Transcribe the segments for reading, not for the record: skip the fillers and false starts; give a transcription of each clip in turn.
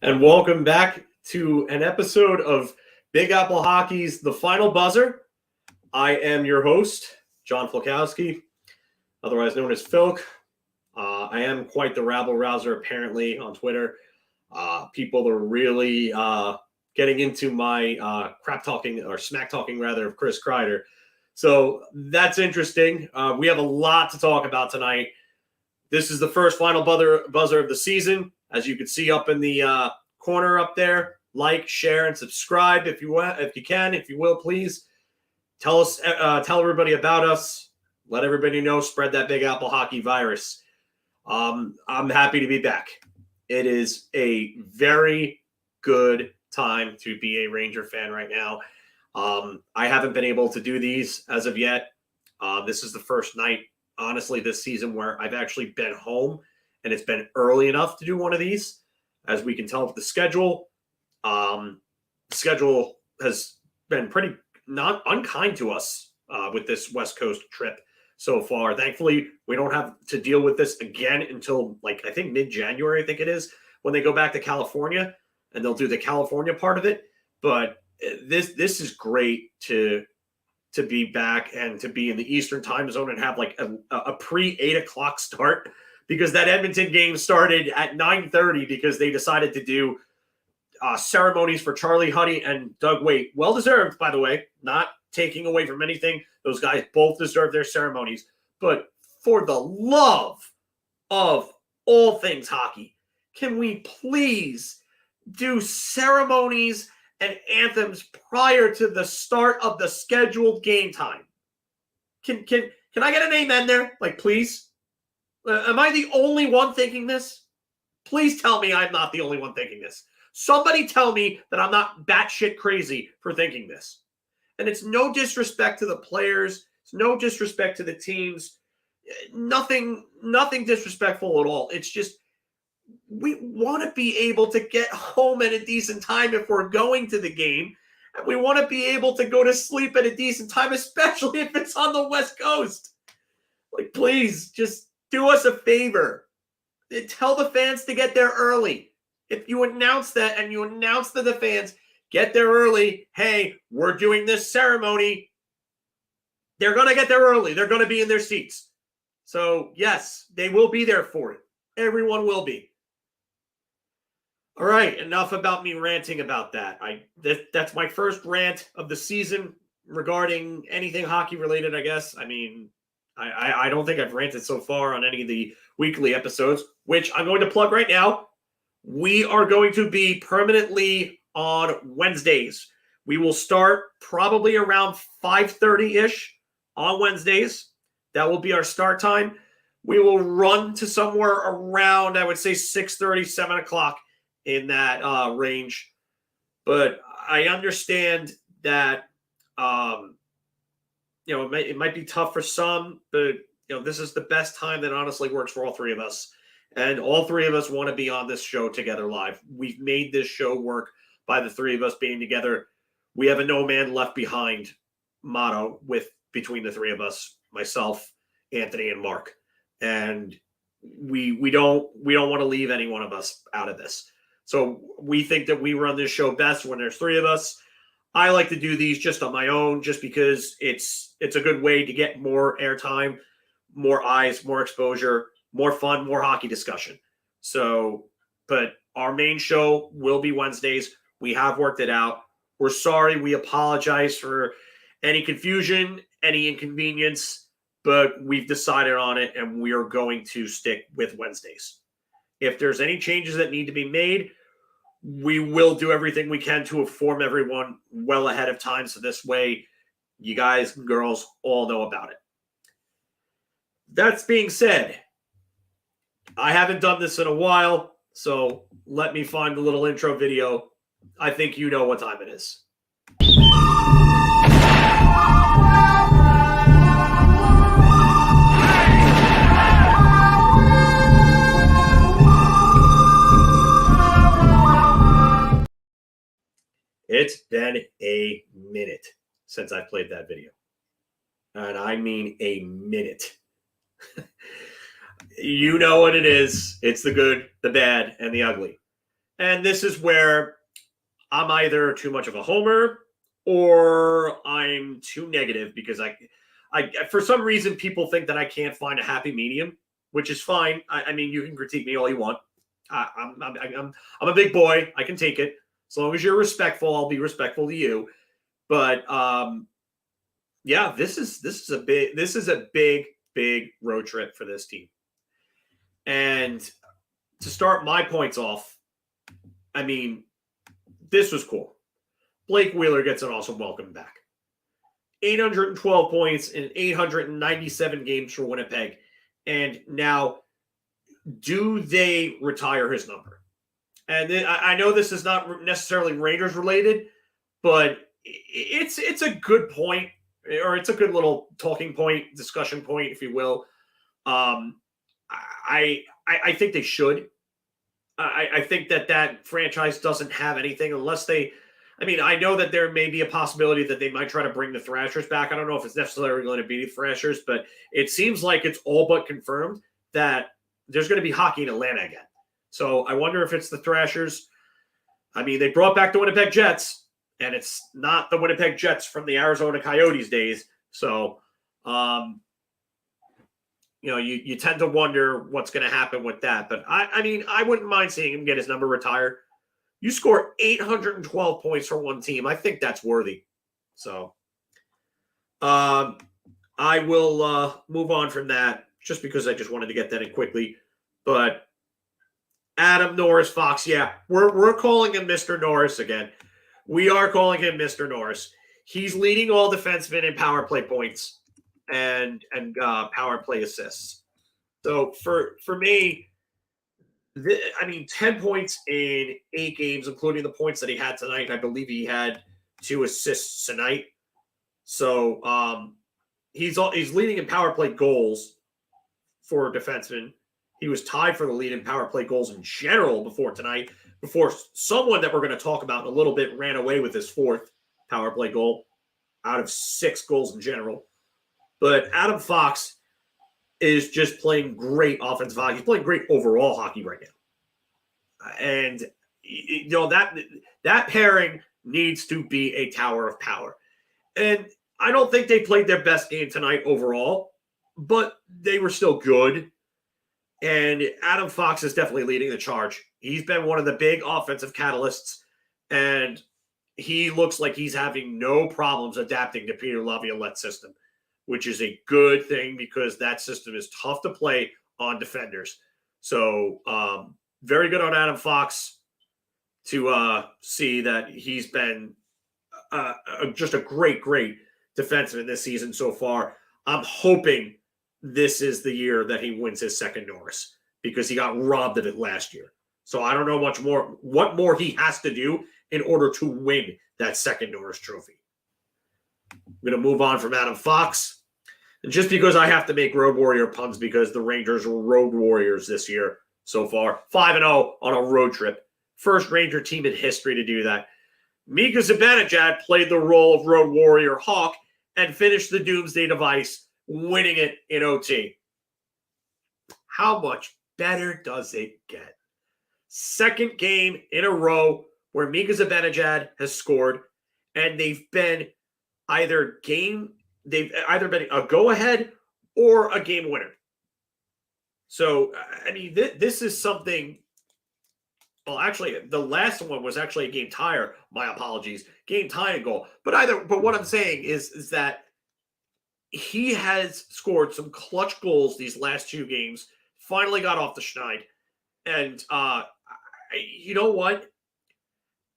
and welcome back to an episode of Big Apple Hockey's The Final Buzzer. I am your host, John Flakowski, otherwise known as Filk. I am quite the rabble-rouser, apparently, on Twitter. People are really getting into my crap-talking, or smack-talking, rather, of Chris Kreider. So that's interesting. We have a lot to talk about tonight. This is the first Final Buzzer of the season. As you can see up in the corner up there, like, share, and subscribe if you want, if you will, please. Tell everybody about us. Let everybody know. Spread that Big Apple Hockey virus. I'm happy to be back. It is a very good time to be a Ranger fan right now. I haven't been able to do these as of yet. This is the first night, honestly, this season where I've actually been home, and it's been early enough to do one of these. As we can tell with the schedule, the schedule has been pretty not unkind to us with this West Coast trip so far. Thankfully, we don't have to deal with this again until, I think mid-January, I think it is, when they go back to California, and they'll do the California part of it. But this is great to be back and to be in the Eastern time zone and have a pre-8 o'clock start, because that Edmonton game started at 9:30 because they decided to do ceremonies for Charlie Huddy and Doug Weight. Well-deserved, by the way, not taking away from anything. Those guys both deserve their ceremonies. But for the love of all things hockey, can we please do ceremonies and anthems prior to the start of the scheduled game time? Can I get an amen there? Please? Am I the only one thinking this? Please tell me I'm not the only one thinking this. Somebody tell me that I'm not batshit crazy for thinking this. And it's no disrespect to the players. It's no disrespect to the teams. Nothing disrespectful at all. It's just we want to be able to get home at a decent time if we're going to the game. And we want to be able to go to sleep at a decent time, especially if it's on the West Coast. Please, just do us a favor. Tell the fans to get there early. If you announce that and you announce to the fans, get there early, hey, we're doing this ceremony, they're going to get there early. They're going to be in their seats. So, yes, they will be there for it. Everyone will be. All right, enough about me ranting about that. That's my first rant of the season regarding anything hockey related, I guess. I mean, I don't think I've ranted so far on any of the weekly episodes, which I'm going to plug right now. We are going to be permanently on Wednesdays. We will start probably around 5:30-ish on Wednesdays. That will be our start time. We will run to somewhere around, I would say, 6:30, 7 o'clock in that range. But I understand that it might be tough for some, but this is the best time that honestly works for all three of us. And all three of us want to be on this show together live. We've made this show work by the three of us being together. We have a no man left behind motto between the three of us, myself, Anthony, and Mark. And we don't want to leave any one of us out of this. So we think that we run this show best when there's three of us. I like to do these just on my own, just because it's a good way to get more airtime, more eyes, more exposure, more fun, more hockey discussion. So, but our main show will be Wednesdays. We have worked it out. We're sorry. We apologize for any confusion, any inconvenience, but we've decided on it, and we are going to stick with Wednesdays. If there's any changes that need to be made, we will do everything we can to inform everyone well ahead of time, so this way you guys and girls all know about it. That's being said, I haven't done this in a while, so let me find the little intro video. I think you know what time it is. It's been a minute since I played that video. And I mean a minute. You know what it is. It's the good, the bad, and the ugly. And this is where I'm either too much of a homer or I'm too negative because I for some reason people think that I can't find a happy medium, which is fine. I mean, you can critique me all you want. I'm a big boy. I can take it as long as you're respectful. I'll be respectful to you. But yeah, this is a big road trip for this team. And to start my points off, I mean, this was cool. Blake Wheeler gets an awesome welcome back. 812 points in 897 games for Winnipeg. And now, do they retire his number? And then, I know this is not necessarily Rangers related, but it's a good point, or it's a good little talking point, discussion point, if you will. I think they should. I think that franchise doesn't have anything unless they. I mean, I know that there may be a possibility that they might try to bring the Thrashers back. I don't know if it's necessarily going to be the Thrashers, but it seems like it's all but confirmed that there's going to be hockey in Atlanta again. So I wonder if it's the Thrashers. I mean, they brought back the Winnipeg Jets, and it's not the Winnipeg Jets from the Arizona Coyotes days. So, you tend to wonder what's going to happen with that. But, I mean, I wouldn't mind seeing him get his number retired. You score 812 points for one team. I think that's worthy. So, I will move on from that just because I just wanted to get that in quickly. But Adam Norris Fox, yeah, we're calling him Mr. Norris again. We are calling him Mr. Norris. He's leading all defensemen in power play points and power play assists. So for me, 10 points in 8 games, including the points that he had tonight. I believe he had 2 assists tonight. So he's leading in power play goals for defensemen. He was tied for the lead in power play goals in general before tonight, before someone that we're going to talk about in a little bit ran away with his 4th power play goal out of 6 goals in general. But Adam Fox is just playing great offensive hockey. He's playing great overall hockey right now. And, that pairing needs to be a tower of power. And I don't think they played their best game tonight overall, but they were still good. And Adam Fox is definitely leading the charge. He's been one of the big offensive catalysts, and he looks like he's having no problems adapting to Peter Laviolette's system, which is a good thing because that system is tough to play on defenders. So very good on Adam Fox to see that he's been just a great defenseman this season so far. I'm hoping this is the year that he wins his second Norris because he got robbed of it last year. So I don't know what more he has to do in order to win that second Norris trophy. I'm going to move on from Adam Fox. And just because I have to make Road Warrior puns because the Rangers were Road Warriors this year so far, 5-0 on a road trip. First Ranger team in history to do that. Mika Zibanejad played the role of Road Warrior Hawk and finished the Doomsday Device, winning it in OT. How much better does it get? Second game in a row where Mika Zibanejad has scored, and they've either been a go-ahead or a game winner. So, I mean, this is something. Well, actually, the last one was actually a game tire. My apologies, game tying goal. But what I'm saying is that he has scored some clutch goals these last 2 games. Finally got off the schneid, and you know what?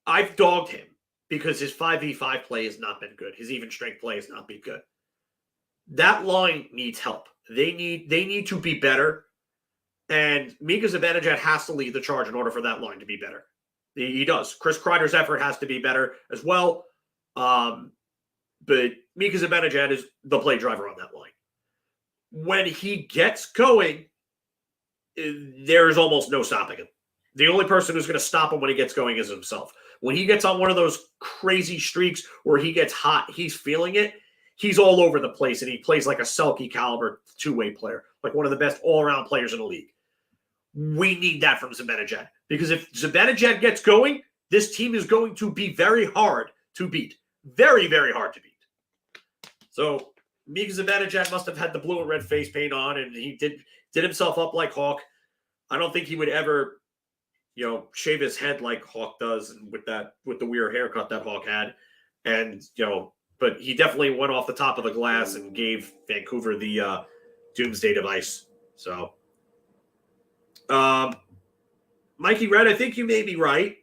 I've dogged him because his 5v5 play has not been good. His even strength play has not been good. That line needs help. They need to be better. And Mika Zibanejad has to lead the charge in order for that line to be better. He does. Chris Kreider's effort has to be better as well. But Mika Zibanejad is the play driver on that line. When he gets going, there's almost no stopping him. The only person who's going to stop him when he gets going is himself. When he gets on one of those crazy streaks where he gets hot, he's feeling it, he's all over the place, and he plays like a Selke caliber 2-way player, like one of the best all-around players in the league. We need that from Zibanejad. Because if Zibanejad gets going, this team is going to be very hard to beat. Very, very hard to beat. So Mika Zibanejad must have had the blue and red face paint on, and he did himself up like Hawk. I don't think he would ever, shave his head like Hawk does, and with the weird haircut that Hawk had. And, but he definitely went off the top of the glass and gave Vancouver the Doomsday Device. So, Mikey Red, I think you may be right.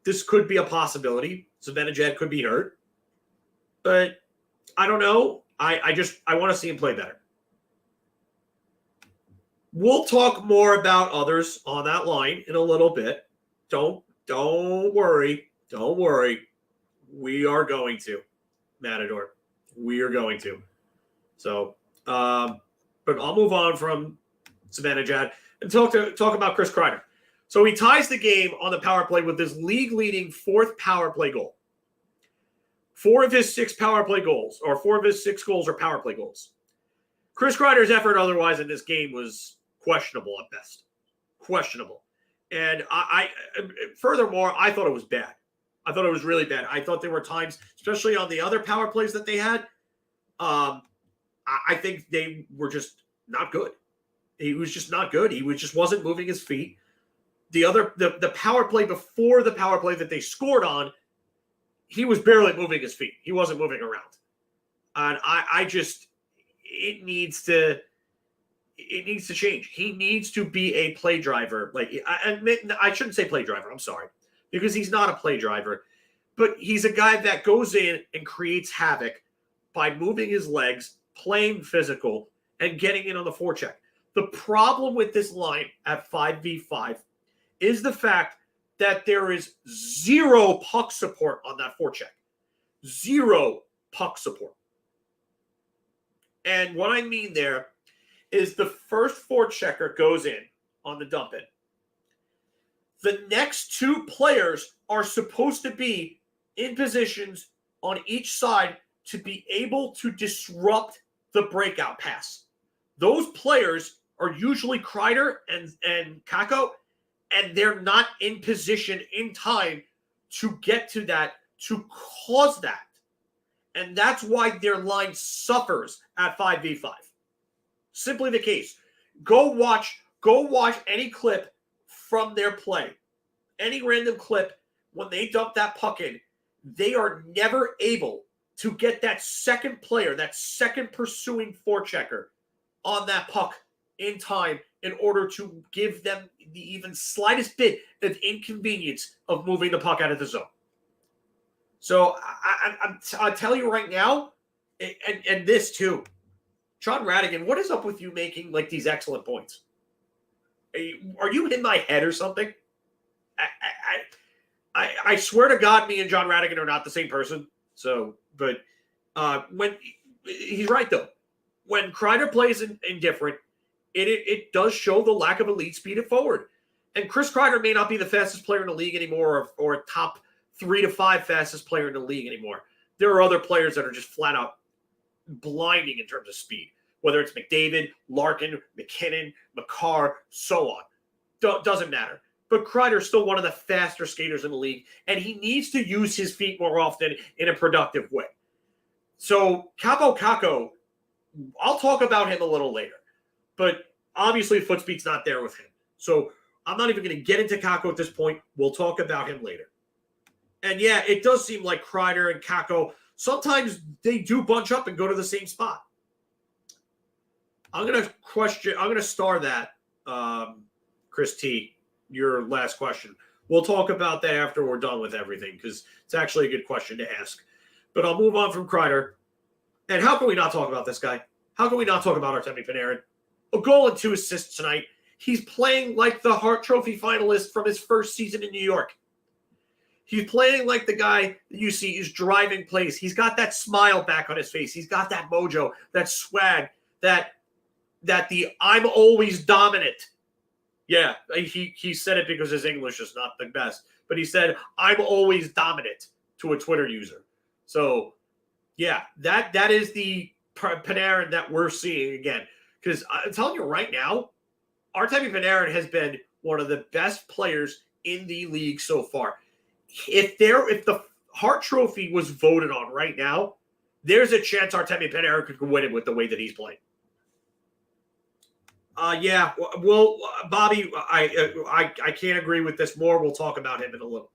This could be a possibility. Zibanejad could be hurt. But I don't know. I want to see him play better. We'll talk more about others on that line in a little bit. Don't worry. Don't worry. We are going to, Matador. We are going to. So, but I'll move on from Zibanejad and talk about Chris Kreider. So he ties the game on the power play with his league-leading fourth power play goal. 4 of his 6 power play goals, or 4 of his 6 goals are power play goals. Chris Kreider's effort otherwise in this game was questionable at best. Questionable. And I furthermore, I thought it was bad. I thought it was really bad. I thought there were times, especially on the other power plays that they had, I think they were just not good. He was just not good. He just wasn't moving his feet. The power play before the power play that they scored on, he was barely moving his feet. He wasn't moving around. And it needs to change. He needs to be a play driver. I shouldn't say play driver. I'm sorry. Because he's not a play driver. But he's a guy that goes in and creates havoc by moving his legs, playing physical, and getting in on the forecheck. The problem with this line at 5v5 is the fact that there is 0 puck support on that forecheck. 0 puck support. And what I mean there is the first forechecker goes in on the dump in. The next 2 players are supposed to be in positions on each side to be able to disrupt the breakout pass. Those players are usually Kreider and Kakko, and they're not in position in time to get to that, to cause that. And that's why their line suffers at 5v5. Simply the case. Go watch any clip from their play. Any random clip, when they dump that puck in, they are never able to get that second player, that second pursuing forechecker on that puck in time in order to give them the even slightest bit of inconvenience of moving the puck out of the zone. So I'll tell you right now, and this too, John Radigan, what is up with you making these excellent points? Are you in my head or something? I swear to God, me and John Radigan are not the same person. So, but when he's right though, when Kreider plays indifferent, it does show the lack of elite speed at forward. And Chris Kreider may not be the fastest player in the league anymore, or a top 3 to 5 fastest player in the league anymore. There are other players that are just flat out blinding in terms of speed, whether it's McDavid, Larkin, McKinnon, McCarr, so on. Doesn't matter. But Kreider's still one of the faster skaters in the league, and he needs to use his feet more often in a productive way. So Kaapo Kakko, I'll talk about him a little later, but obviously foot speed's not there with him. So I'm not even going to get into Kakko at this point. We'll talk about him later. And yeah, it does seem like Kreider and Kakko, sometimes they do bunch up and go to the same spot. I'm going to star that, Chris T, your last question. We'll talk about that after we're done with everything, because it's actually a good question to ask. But I'll move on from Kreider. And how can we not talk about this guy? How can we not talk about Artemi Panarin? A goal and 2 assists tonight. He's playing like the Hart Trophy finalist from his first season in New York. He's playing like the guy that you see is driving plays. He's got that smile back on his face. He's got that mojo, that swag, that the I'm always dominant. Yeah, he said it because his English is not the best. But he said, I'm always dominant to a Twitter user. So, yeah, that is the Panarin that we're seeing again. Because I'm telling you right now, Artemi Panarin has been one of the best players in the league so far. If the Hart Trophy was voted on right now, there's a chance Artemi Panarin could win it with the way that he's playing. Yeah. Well, Bobby, I can't agree with this more. We'll talk about him in a little.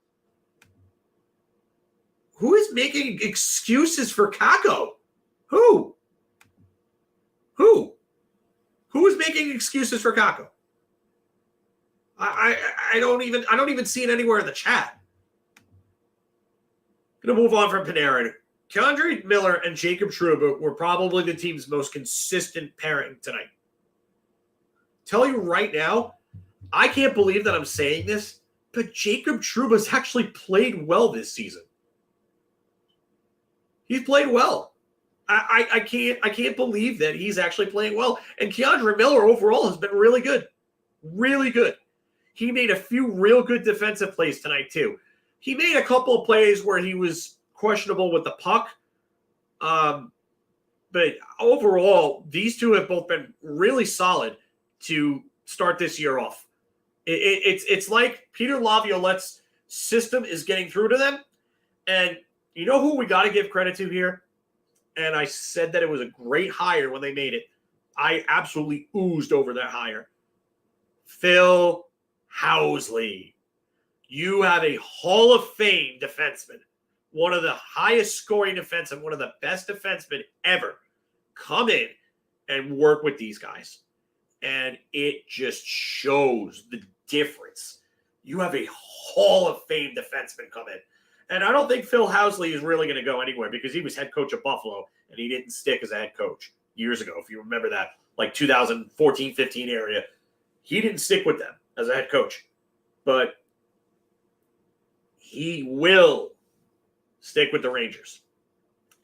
Who is making excuses for Kakko? Who? Who is making excuses for Kakko? I don't even see it anywhere in the chat. Gonna move on from Panarin. K'Andre Miller and Jacob Trouba were probably the team's most consistent pairing tonight. Tell you right now, I can't believe that I'm saying this, but Jacob Trouba's actually played well this season. He's played well. I can't believe that he's actually playing well. And K'Andre Miller overall has been really good. Really good. He made a few real good defensive plays tonight, too. He made a couple of plays where he was questionable with the puck. But overall, these two have both been really solid to start this year off. It's like Peter Laviolette's system is getting through to them. And you know who we got to give credit to here? And I said that it was a great hire when they made it. I absolutely oozed over that hire. Phil Housley. You have a Hall of Fame defenseman, one of the highest scoring defensemen, one of the best defensemen ever, come in and work with these guys. And it just shows the difference. You have a Hall of Fame defenseman come in. And I don't think Phil Housley is really going to go anywhere because he was head coach of Buffalo and he didn't stick as a head coach years ago, if you remember that, like 2014-15 area. He didn't stick with them as a head coach. But he will stick with the Rangers.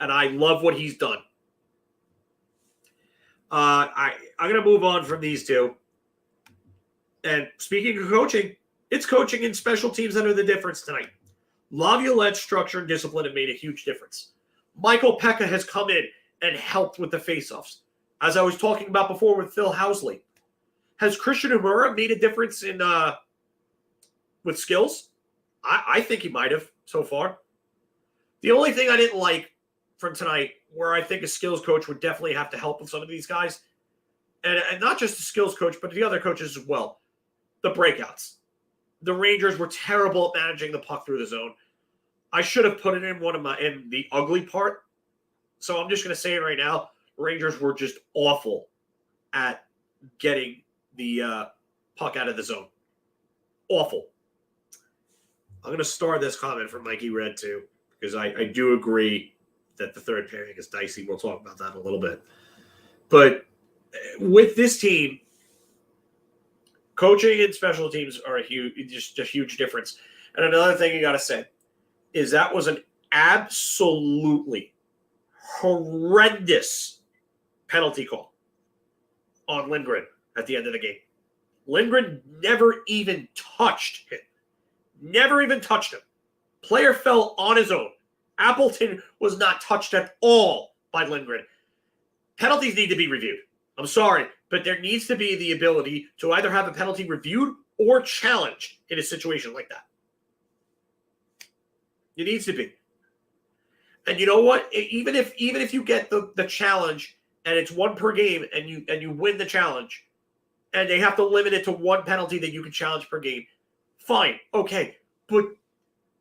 And I love what he's done. I'm going to move on from these two. And speaking of coaching, it's coaching and special teams that are the difference tonight. Laviolette's structure and discipline have made a huge difference. Michael Pekka has come in and helped with the faceoffs. As I was talking about before with Phil Housley. Has Christian Umura made a difference in with skills? I think he might have so far. The only thing I didn't like from tonight, where I think a skills coach would definitely have to help with some of these guys, and not just the skills coach, but the other coaches as well, the breakouts. The Rangers were terrible at managing the puck through the zone. I should have put it in in the ugly part. So I'm just going to say it right now. Rangers were just awful at getting the puck out of the zone. Awful. I'm going to star this comment from Mikey Red too, because I do agree that the third pairing is dicey. We'll talk about that in a little bit. But with this team, coaching and special teams are a huge difference. And another thing you got to say is that was an absolutely horrendous penalty call on Lindgren at the end of the game. Lindgren never even touched him. Never even touched him. Player fell on his own. Appleton was not touched at all by Lindgren. Penalties need to be reviewed. I'm sorry, but there needs to be the ability to either have a penalty reviewed or challenged in a situation like that. It needs to be. And you know what? Even if you get the challenge and it's one per game and you win the challenge and they have to limit it to one penalty that you can challenge per game, fine, okay. But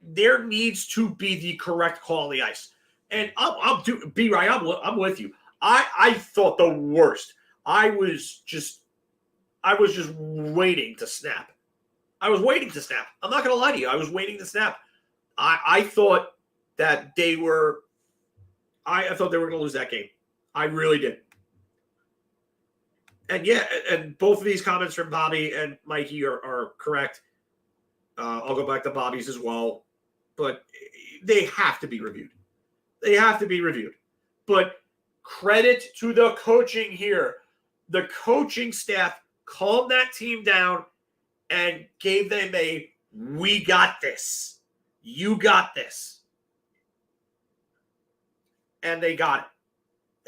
there needs to be the correct call on the ice. And I'm with you. I thought the worst. I was just waiting to snap. I was waiting to snap. I'm not going to lie to you. I was waiting to snap. I thought that they were going to lose that game. I really did. And yeah, and both of these comments from Bobby and Mikey are correct. I'll go back to Bobby's as well. But they have to be reviewed. They have to be reviewed. But credit to the coaching here. The coaching staff calmed that team down and gave them we got this. You got this. And they got it.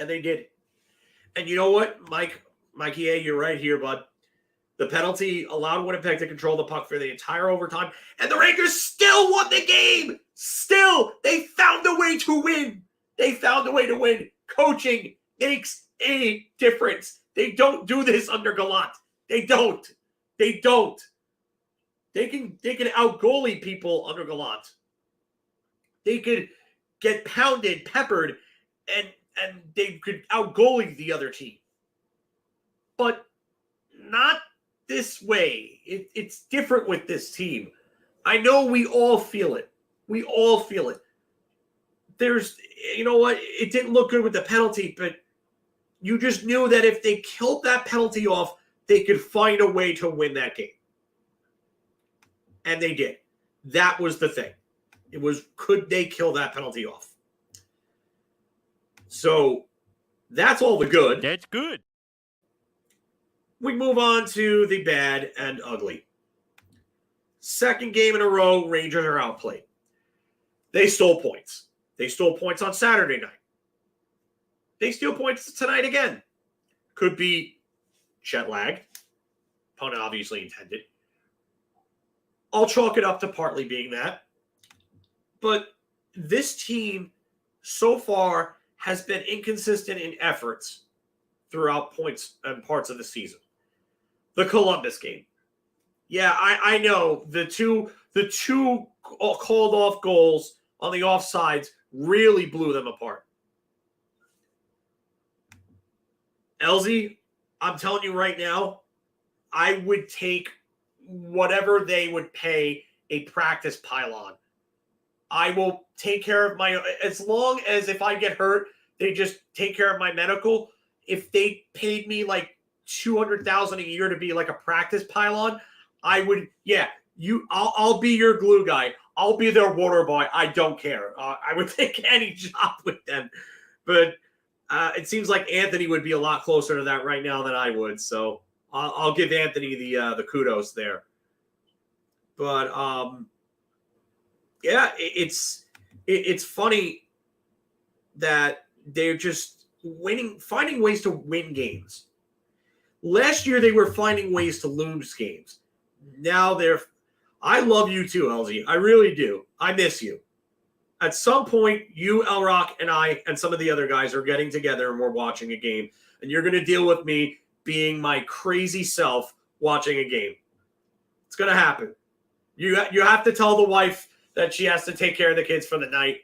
And they did it. And you know what, Mikey A., you're right here, bud. The penalty allowed Winnipeg to control the puck for the entire overtime, and the Rangers still won the game. Still, they found a way to win. They found a way to win. Coaching makes a difference. They don't do this under Gallant. They don't. They don't. They can out-goalie people under Gallant. They could get pounded, peppered, and they could out-goalie the other team. But not this way. It's different with this team. I know we all feel it. We all feel it. There's, you know what? It didn't look good with the penalty, but you just knew that if they killed that penalty off, they could find a way to win that game. And they did. That was the thing. It was, could they kill that penalty off? So that's all the good. That's good. We move on to the bad and ugly. Second game in a row, Rangers are outplayed. They stole points. They stole points on Saturday night. They steal points tonight again. Could be jet lag. Opponent obviously intended. I'll chalk it up to partly being that. But this team so far has been inconsistent in efforts throughout points and parts of the season. The Columbus game. Yeah, I know the two called off goals on the offsides really blew them apart. Elsie, I'm telling you right now, I would take whatever they would pay a practice pylon. I will take care of my, as long as if I get hurt, they just take care of my medical. If they paid me like $200,000 a year to be like a practice pylon, I would, I'll be your glue guy. I'll be their water boy. I don't care. I would take any job with them. But it seems like Anthony would be a lot closer to that right now than I would. So I'll give Anthony the kudos there. But it's funny that they're just winning, finding ways to win games. Last year they were finding ways to lose games. Now I love you too, LZ. I really do. I miss you. At some point, you, Elrock, and I, and some of the other guys are getting together and we're watching a game. And you're going to deal with me being my crazy self watching a game. It's going to happen. You have to tell the wife that she has to take care of the kids for the night.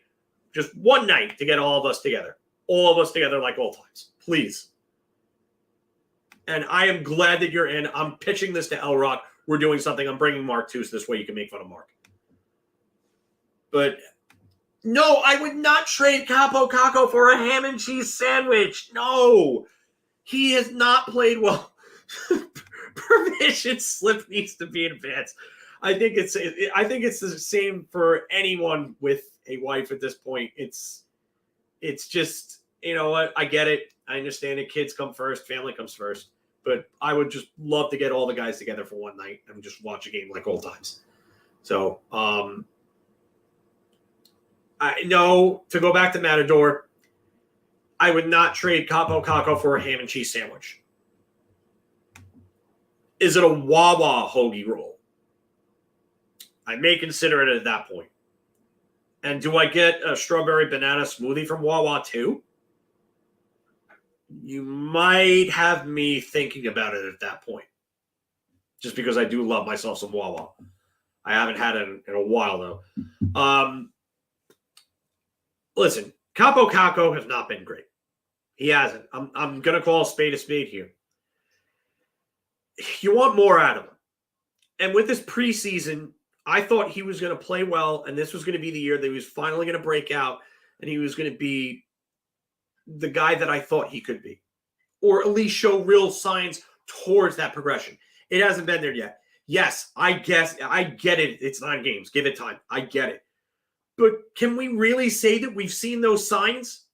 Just one night to get all of us together. All of us together like old times. Please. And I am glad that you're in. I'm pitching this to Elrock. We're doing something. I'm bringing Mark too, so this way you can make fun of Mark. But no, I would not trade Capo Caco for a ham and cheese sandwich. No, he has not played well. Permission slip needs to be advanced. I think it's the same for anyone with a wife at this point. It's just, you know what? I get it. I understand it. Kids come first. Family comes first. But I would just love to get all the guys together for one night and just watch a game like old times. So, I know, to go back to Matador, I would not trade Capo Caco for a ham and cheese sandwich. Is it a Wawa hoagie roll? I may consider it at that point. And do I get a strawberry banana smoothie from Wawa too? You might have me thinking about it at that point. Just because I do love myself some Wawa. I haven't had it in a while, though. Listen, Capo Caco has not been great. He hasn't. I'm going to call a spade here. You want more out of him. And with this preseason, I thought he was going to play well, and this was going to be the year that he was finally going to break out, and he was going to be the guy that I thought he could be, or at least show real signs towards that progression. It hasn't been there yet. Yes, I get it. It's 9 games. Give it time. I get it. But can we really say that we've seen those signs?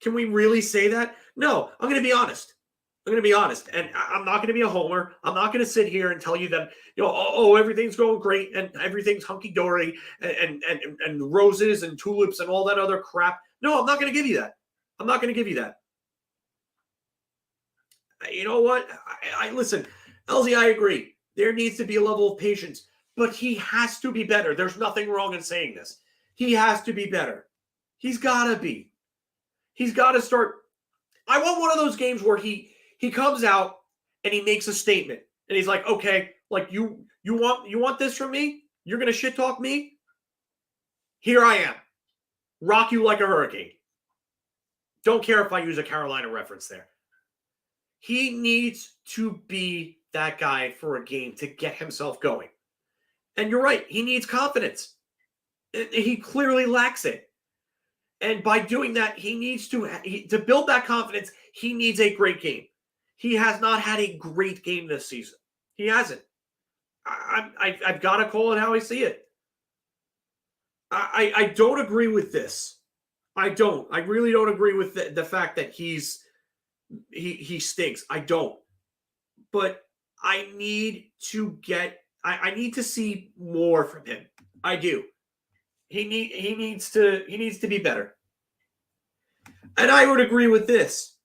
Can we really say that? No, I'm going to be honest. And I'm not going to be a homer. I'm not going to sit here and tell you that, everything's going great and everything's hunky-dory and roses and tulips and all that other crap. No, I'm not going to give you that. You know what? I listen, LZ, I agree. There needs to be a level of patience, but he has to be better. There's nothing wrong in saying this. He has to be better. He's got to be. He's got to start. I want one of those games where he comes out and he makes a statement. And he's like, okay, like you want this from me? You're going to shit talk me? Here I am. Rock you like a hurricane. Don't care if I use a Carolina reference there. He needs to be that guy for a game to get himself going. And you're right. He needs confidence. He clearly lacks it. And by doing that, he needs to build that confidence, he needs a great game. He has not had a great game this season. He hasn't. I've got to call it how I see it. I don't agree with this. I don't. I really don't agree with the fact that he stinks. I don't. But I need to I need to see more from him. I do. He needs to be better. And I would agree with this.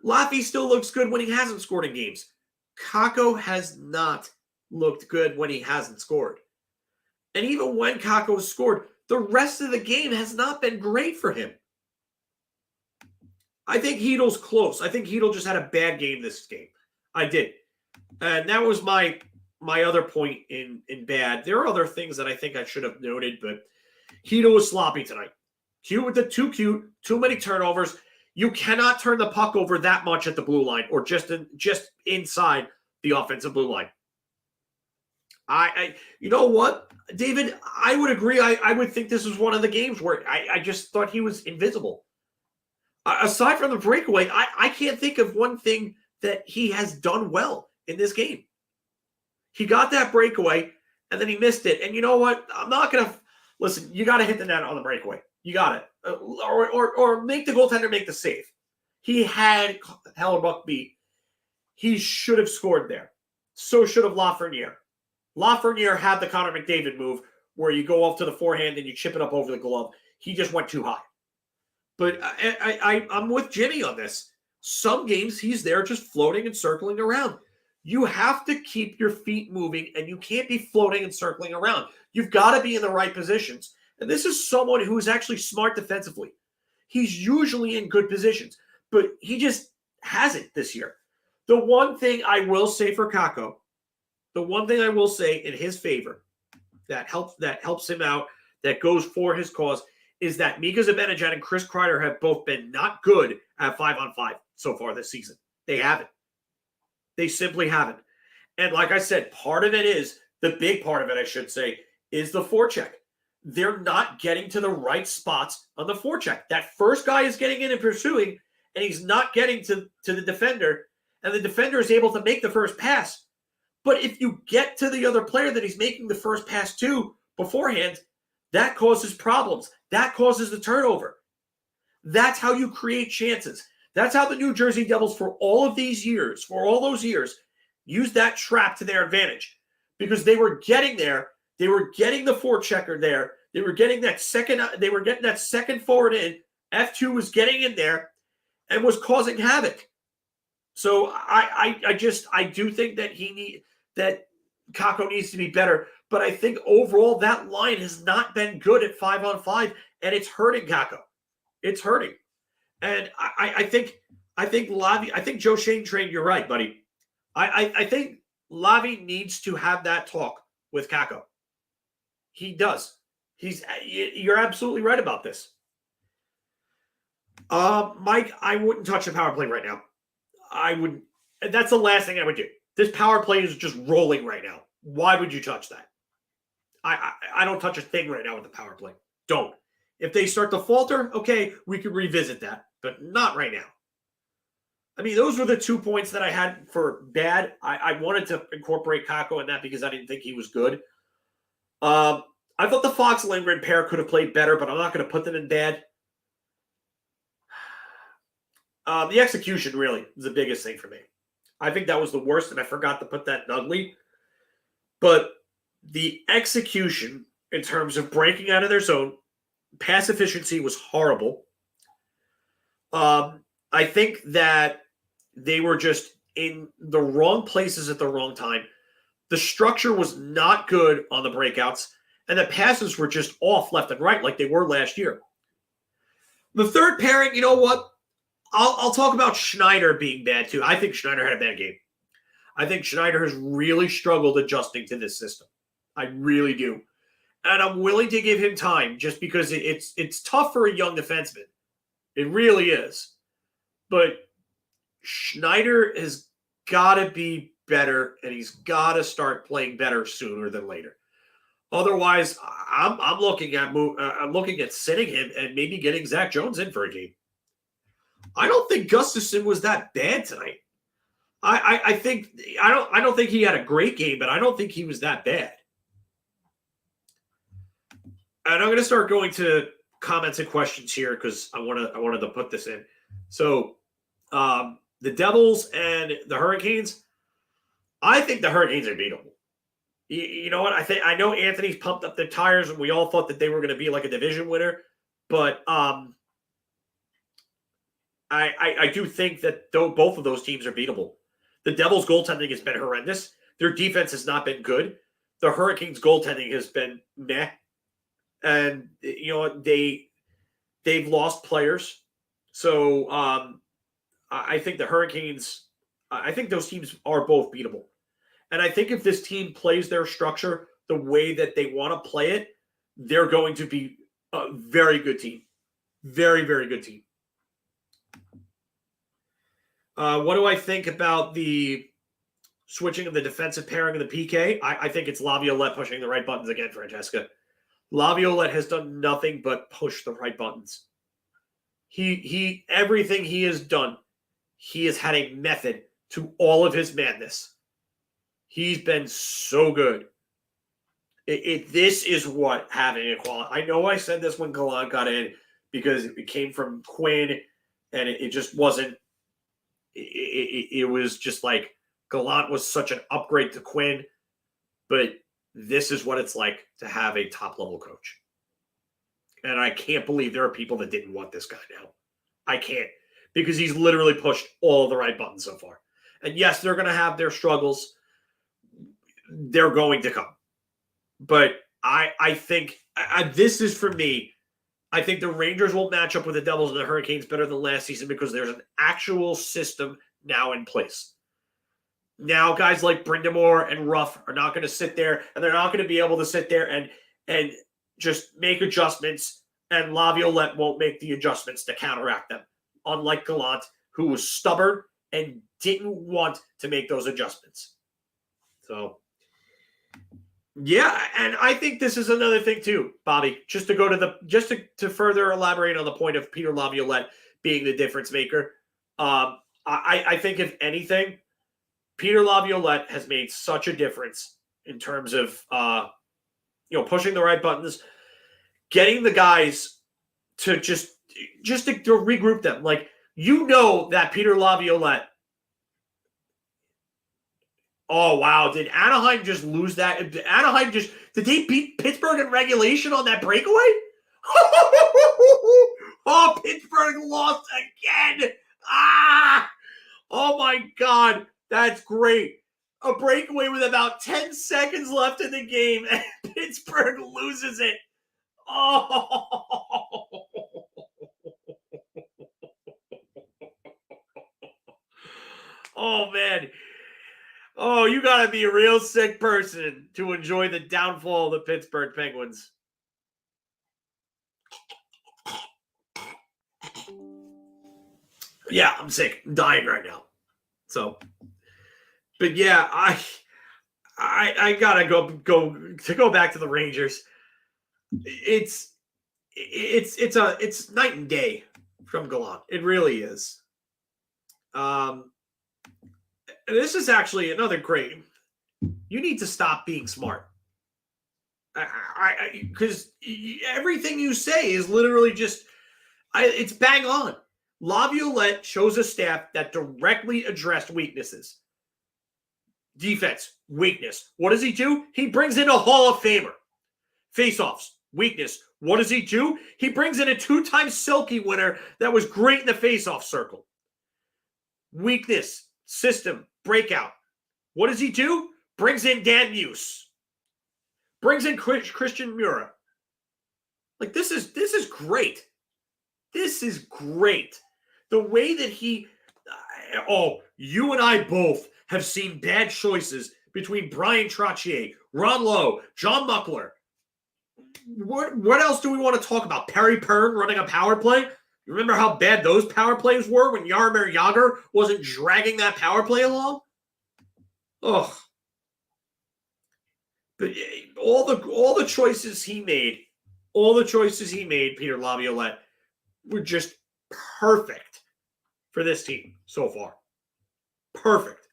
Laffy still looks good when he hasn't scored in games. Kakko has not looked good when he hasn't scored. And even when Kakko has scored, the rest of the game has not been great for him. I think Heedle's close. I think Heedle just had a bad game this game. I did. And that was my other point in bad. There are other things that I think I should have noted, but Heedle was sloppy tonight. Cute with the too many turnovers. You cannot turn the puck over that much at the blue line or just inside the offensive blue line. You know what, David? I would agree. I would think this was one of the games where I just thought he was invisible. Aside from the breakaway, I can't think of one thing that he has done well in this game. He got that breakaway, and then he missed it. And you know what? I'm not going to – listen, you got to hit the net on the breakaway. You got it. Or make the goaltender make the save. He had Hellerbuck beat. He should have scored there. So should have Lafreniere. Lafreniere had the Connor McDavid move where you go off to the forehand and you chip it up over the glove. He just went too high. But I'm with Jimmy on this. Some games he's there just floating and circling around. You have to keep your feet moving, and you can't be floating and circling around. You've got to be in the right positions. And this is someone who is actually smart defensively. He's usually in good positions, but he just hasn't this year. The one thing I will say for Kakko, the one thing I will say in his favor that helps him out, that goes for his cause, is that Mika Zibanejad and Chris Kreider have both been not good at 5-on-5 so far this season. They haven't. They simply haven't. And like I said, part of it is, the big part of it, I should say, is the forecheck. They're not getting to the right spots on the forecheck. That first guy is getting in and pursuing, and he's not getting to the defender, and the defender is able to make the first pass. But if you get to the other player that he's making the first pass to beforehand, that causes problems. That causes the turnover. That's how you create chances. That's how the New Jersey Devils, for all those years, used that trap to their advantage. Because they were getting there. They were getting the forechecker there. They were getting that second forward in. F2 was getting in there and was causing havoc. So I do think that Kakko needs to be better. But I think overall that line has not been good at 5-on-5, and it's hurting Kakko. It's hurting. And I think Lavi, I think Joe Shane Train, you're right, buddy. I think Lavi needs to have that talk with Kakko. He does. You're absolutely right about this. Mike, I wouldn't touch the power play right now. I would. That's the last thing I would do. This power play is just rolling right now. Why would you touch that? I don't touch a thing right now with the power play. Don't. If they start to falter, okay, we could revisit that, but not right now. I mean, those were the 2 points that I had for bad. I wanted to incorporate Kakko in that because I didn't think he was good. I thought the Fox-Lindgren pair could have played better, but I'm not going to put them in bad. The execution really is the biggest thing for me. I think that was the worst, and I forgot to put that in ugly. But the execution in terms of breaking out of their zone, pass efficiency was horrible. I think that they were just in the wrong places at the wrong time. The structure was not good on the breakouts, and the passes were just off left and right like they were last year. The third pairing, you know what? I'll talk about Schneider being bad too. I think Schneider had a bad game. I think Schneider has really struggled adjusting to this system. I really do. And I'm willing to give him time just because it's tough for a young defenseman. It really is. But Schneider has got to be better, and he's got to start playing better sooner than later. Otherwise, I'm looking at sitting him and maybe getting Zach Jones in for a game. I don't think Gustafsson was that bad tonight. I don't think he had a great game, but I don't think he was that bad. And I'm going to start going to comments and questions here because I wanted to put this in. So the Devils and the Hurricanes, I think the Hurricanes are beatable. You know what? I know Anthony's pumped up their tires, and we all thought that they were going to be like a division winner, but I do think that both of those teams are beatable. The Devils' goaltending has been horrendous. Their defense has not been good. The Hurricanes' goaltending has been meh. And, you know, they've lost players. So I think the Hurricanes, I think those teams are both beatable. And I think if this team plays their structure the way that they want to play it, they're going to be a very good team. Very, very good team. What do I think about the switching of the defensive pairing of the PK? I think it's Laviolette pushing the right buttons again, Francesca. Laviolette has done nothing but push the right buttons. He everything he has done, he has had a method to all of his madness. He's been so good. This is what having a quality. I know I said this when Gallant got in because it came from Quinn, and it just wasn't. It was just like Gallant was such an upgrade to Quinn, but this is what it's like to have a top-level coach. And I can't believe there are people that didn't want this guy now. I can't, because he's literally pushed all the right buttons so far. And yes, they're going to have their struggles. They're going to come. But I think this is, for me, I think the Rangers will match up with the Devils and the Hurricanes better than last season because there's an actual system now in place. Now, guys like Brindamore and Ruff are not going to sit there, and they're not going to be able to sit there and just make adjustments, and Laviolette won't make the adjustments to counteract them, unlike Gallant, who was stubborn and didn't want to make those adjustments. So, yeah, and I think this is another thing too, Bobby, just to further elaborate on the point of Peter Laviolette being the difference maker. I think if anything, Peter Laviolette has made such a difference in terms of, pushing the right buttons, getting the guys to just to regroup them. Like, you know that Peter Laviolette. Oh, wow. Did Anaheim just lose that? Did they beat Pittsburgh in regulation on that breakaway? Oh, Pittsburgh lost again. Oh my God. That's great. A breakaway with about 10 seconds left in the game, and Pittsburgh loses it. Oh. Oh, man. Oh, you got to be a real sick person to enjoy the downfall of the Pittsburgh Penguins. Yeah, I'm sick. I'm dying right now. So, but yeah, I gotta go back to the Rangers. It's night and day from Gallant. It really is. This is actually another great. You need to stop being smart. Because everything you say is literally just, it's bang on. Laviolette shows a staff that directly addressed weaknesses. Defense, weakness. What does he do? He brings in a Hall of Famer. Face-offs, weakness. What does he do? He brings in a 2-time Selke winner that was great in the face-off circle. Weakness, system. breakout. What does he do? Brings in Dan Muse. Brings in Christian Mura. Like, this is great. This is great. The way that he... you and I both have seen bad choices between Brian Trottier, Ron Lowe, John Muckler. What else do we want to talk about? Perry Pern running a power play? You remember how bad those power plays were when Jaromir Jagr wasn't dragging that power play along? Ugh. But all the choices he made, Peter Laviolette, were just perfect for this team so far. Perfect.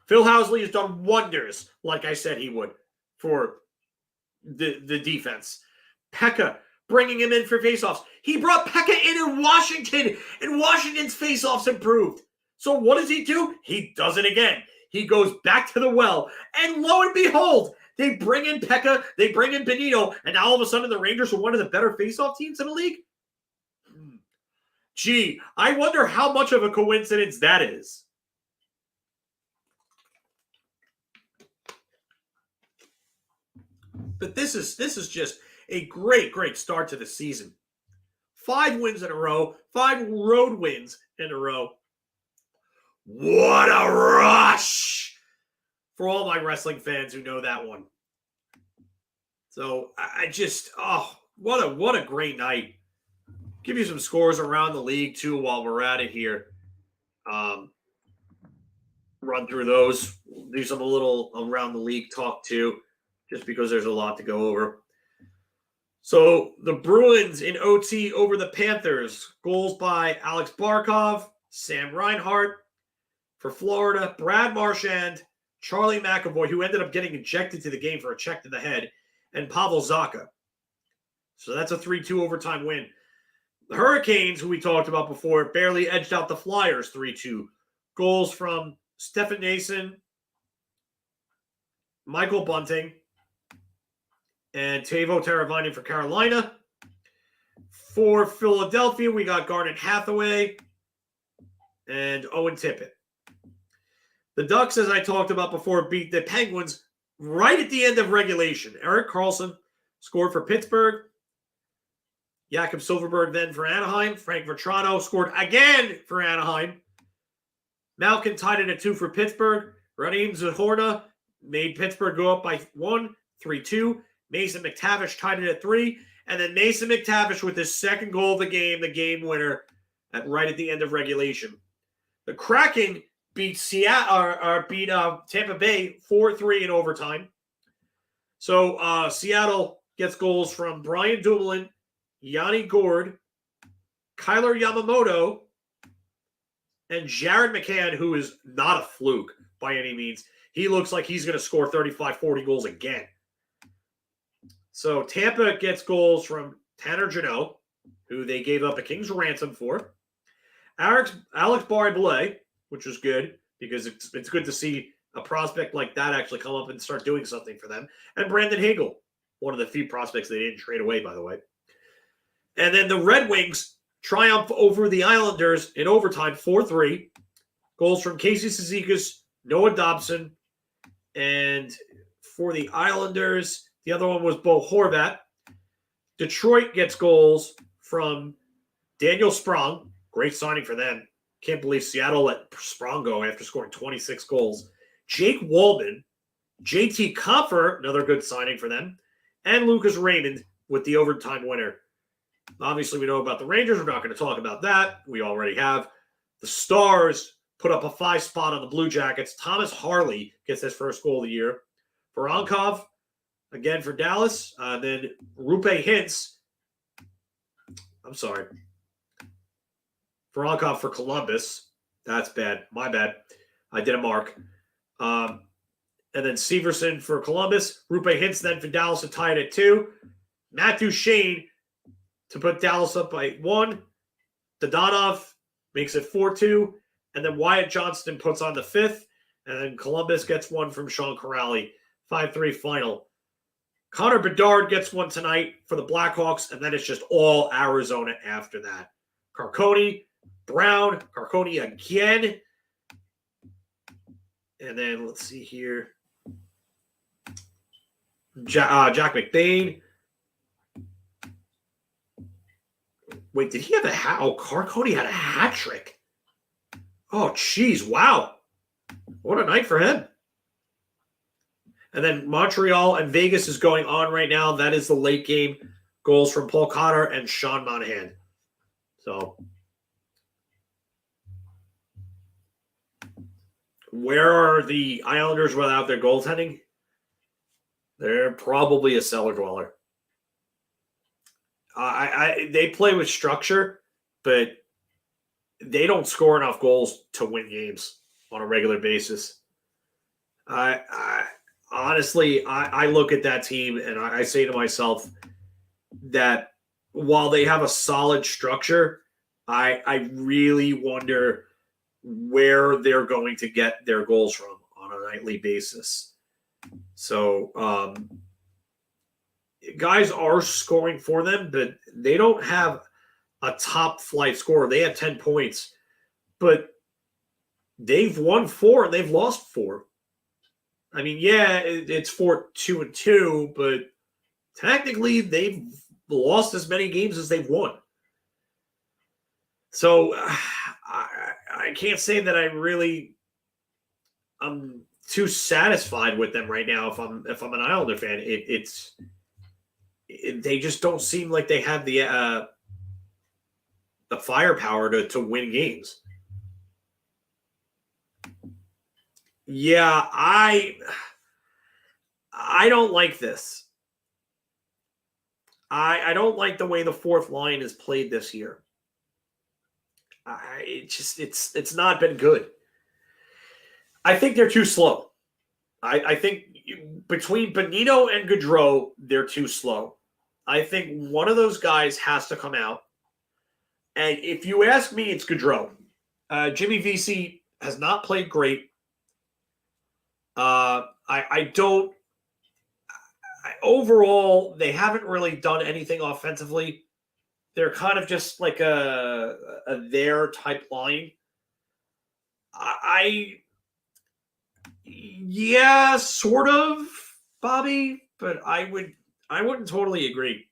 Phil Housley has done wonders, like I said he would, for the defense. Pekka, bringing him in for faceoffs. He brought Pekka in Washington, and Washington's faceoffs improved. So what does he do? He does it again. He goes back to the well, and lo and behold, they bring in Pekka, they bring in Benito, and now all of a sudden the Rangers are one of the better faceoff teams in the league? Gee, I wonder how much of a coincidence that is. But this is just a great start to the season. 5 wins in a row, 5 road wins in a row. What a rush for all my wrestling fans who know that one. So I just, what a great night. Give you some scores around the league too while we're at it here. Run through those. Do some a little around the league talk too, just because there's a lot to go over. So the Bruins in OT over the Panthers. Goals by Alex Barkov, Sam Reinhart. For Florida, Brad Marchand, Charlie McAvoy, who ended up getting ejected to the game for a check to the head, and Pavel Zacha. So that's a 3-2 overtime win. The Hurricanes, who we talked about before, barely edged out the Flyers 3-2. Goals from Stefan Nason, Michael Bunting, and Teuvo Teravainen for Carolina. For Philadelphia, we got Garnet Hathaway and Owen Tippett. The Ducks, as I talked about before, beat the Penguins right at the end of regulation. Erik Karlsson scored for Pittsburgh. Jakob Silfverberg then for Anaheim. Frank Vetrano scored again for Anaheim. Malkin tied it at 2 for Pittsburgh. Radim Zohorna made Pittsburgh go up by 1, 3-2. Mason McTavish tied it at 3. And then Mason McTavish with his second goal of the game winner right at the end of regulation. The Kraken beat Tampa Bay 4-3 in overtime. So Seattle gets goals from Brian Dumoulin, Yanni Gourde, Kyler Yamamoto, and Jared McCann, who is not a fluke by any means. He looks like he's going to score 35, 40 goals again. So Tampa gets goals from Tanner Jeannot, who they gave up a king's ransom for. Alex Barré-Boulet, which was good because it's good to see a prospect like that actually come up and start doing something for them. And Brandon Hagel, one of the few prospects they didn't trade away, by the way. And then the Red Wings triumph over the Islanders in overtime, 4-3. Goals from Casey Cizikas, Noah Dobson. And for the Islanders, the other one was Bo Horvat. Detroit gets goals from Daniel Sprong. Great signing for them. Can't believe Seattle let Sprong go after scoring 26 goals. Jake Wallman, JT Compher, another good signing for them, and Lucas Raymond with the overtime winner. Obviously, we know about the Rangers. We're not going to talk about that. We already have. The Stars put up a 5 spot on the Blue Jackets. Thomas Harley gets his first goal of the year. Voronkov, again for Dallas. Then Rupe Hintz. Voronkov for Columbus. That's bad. My bad. I did a mark. And then Severson for Columbus. Rupe Hintz then for Dallas to tie it at 2. Matt Duchene to put Dallas up by 1. Dodonov makes it 4-2. And then Wyatt Johnston puts on the 5th. And then Columbus gets one from Sean Corrali. 5-3 final. Connor Bedard gets one tonight for the Blackhawks. And then it's just all Arizona after that. Carcone, Brown, Carcone again. And then let's see here. Jack McBain. Wait, did he have a hat? Oh, Carcone had a hat trick. Oh, geez. Wow. What a night for him. And then Montreal and Vegas is going on right now. That is the late game goals from Paul Cotter and Sean Monahan. So, where are the Islanders without their goaltending? They're probably a cellar dweller. They play with structure, but they don't score enough goals to win games on a regular basis. Honestly, I look at that team and I say to myself that while they have a solid structure, I really wonder where they're going to get their goals from on a nightly basis. So, guys are scoring for them, but they don't have a top flight scorer. They have 10 points, but they've won 4 and they've lost 4. I mean, yeah, it's 4-2-2, but technically they've lost as many games as they've won. So I can't say that I'm too satisfied with them right now. If I'm an Islander fan, they just don't seem like they have the firepower to win games. Yeah, I don't like this. I don't like the way the fourth line is played this year. It's not been good. I think they're too slow. I think between Bonino and Gaudreau, they're too slow. I think one of those guys has to come out. And if you ask me, it's Gaudreau. Jimmy Vesey has not played great. Overall, they haven't really done anything offensively. They're kind of just like a their type line. Yeah, sort of, Bobby, but I wouldn't totally agree.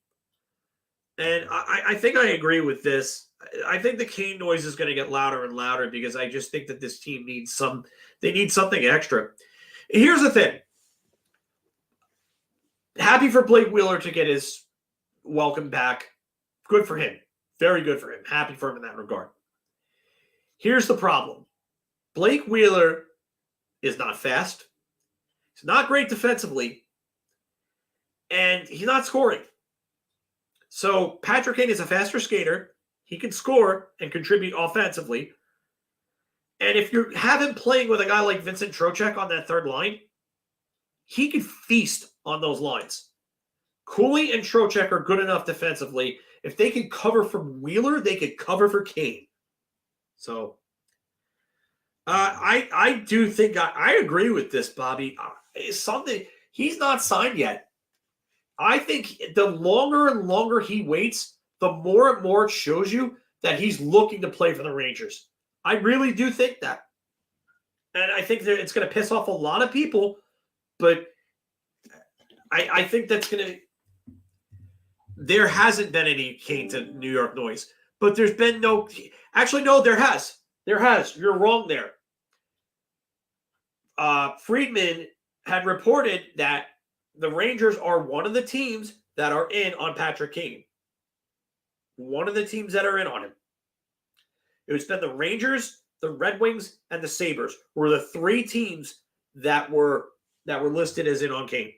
And I think I agree with this. I think the cane noise is going to get louder and louder because I just think that this team needs something extra. Here's the thing. Happy for Blake Wheeler to get his welcome back. Good for him. Very good for him. Happy for him in that regard. Here's the problem. Blake Wheeler is not fast. He's not great defensively. And he's not scoring. So Patrick Kane is a faster skater. He can score and contribute offensively. And if you have him playing with a guy like Vincent Trocheck on that third line, he can feast on those lines. Cooley and Trocheck are good enough defensively. If they can cover for Wheeler, they could cover for Kane. So I do think I agree with this, Bobby. He's not signed yet. I think the longer and longer he waits, the more and more it shows you that he's looking to play for the Rangers. I really do think that. And I think that it's going to piss off a lot of people, but I think that's going to... There hasn't been any Kane to New York noise, but there's been no... Actually, no, there has. There has. You're wrong there. Friedman had reported that the Rangers are one of the teams that are in on Patrick Kane. One of the teams that are in on him. It's been the Rangers, the Red Wings, and the Sabres were the 3 teams that were listed as in on Kane.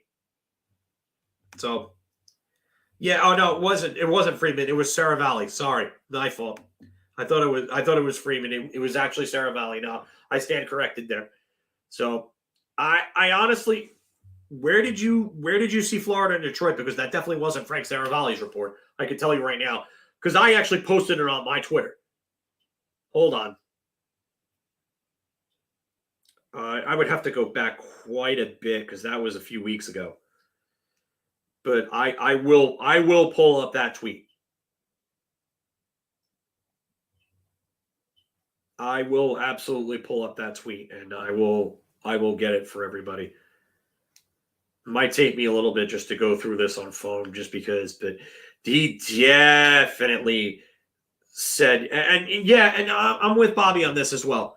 So, yeah. Oh no, it wasn't. It wasn't Friedman. It was Saravalli. Sorry, my fault. I thought it was Friedman. It was actually Saravalli. No, I stand corrected there. So, I honestly. Where did you see Florida and Detroit? Because that definitely wasn't Frank Saravalli's report. I can tell you right now. Because I actually posted it on my Twitter. Hold on. I would have to go back quite a bit because that was a few weeks ago. But I will pull up that tweet. I will absolutely pull up that tweet and I will I will get it for everybody. Might take me a little bit just to go through this on phone just because, but he definitely said, and yeah, and I'm with Bobby on this as well.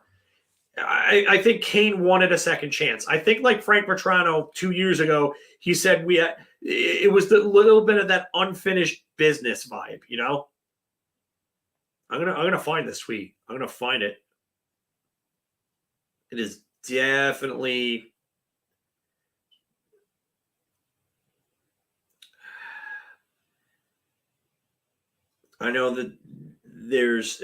I think Kane wanted a second chance. I think like Frank Vetrano 2 years ago, he said it was the little bit of that unfinished business vibe, you know? I'm gonna find this tweet. I'm gonna find it. It is definitely. I know that there's.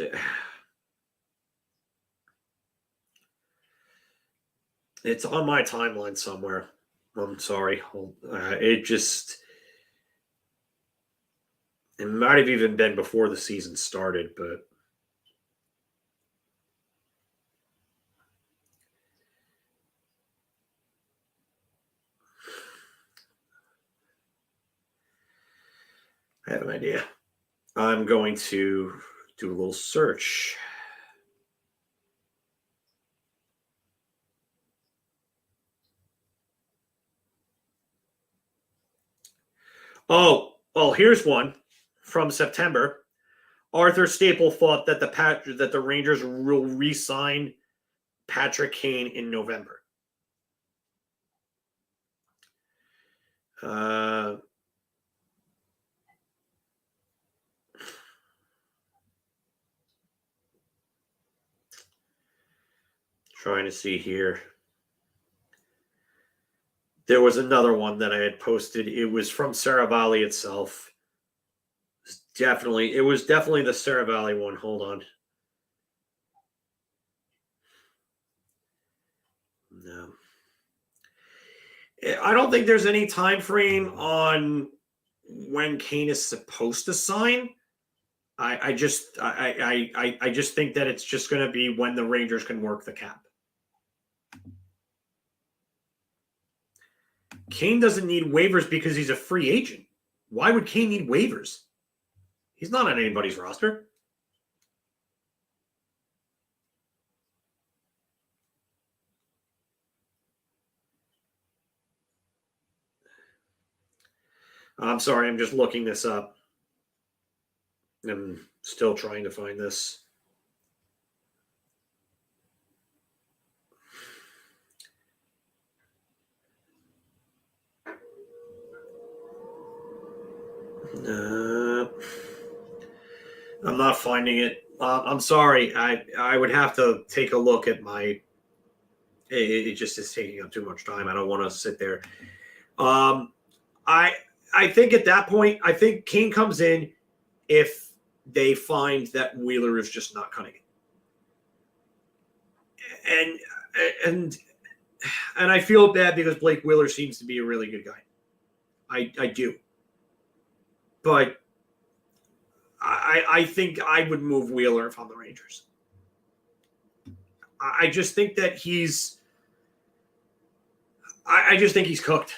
It's on my timeline somewhere. I'm sorry. It just. It might have even been before the season started, but. I have an idea. I'm going to do a little search. Oh, well, here's one from September. Arthur Staple thought that the Rangers will re-sign Patrick Kane in November. Trying to see here. There was another one that I had posted. It was from Saravalli itself. It was definitely the Saravalli one. Hold on. No. I don't think there's any time frame on when Kane is supposed to sign. I just think that it's just going to be when the Rangers can work the cap. Kane doesn't need waivers because he's a free agent. Why would Kane need waivers? He's not on anybody's roster. I'm sorry, I'm just looking this up. I'm still trying to find this. I'm not finding it. I'm sorry. I would have to take a look at my. It just is taking up too much time. I don't want to sit there. I think at that point, I think Kane comes in if they find that Wheeler is just not cutting it. And I feel bad because Blake Wheeler seems to be a really good guy. I do. But I think I would move Wheeler if I'm the Rangers. I just think that I just think he's cooked.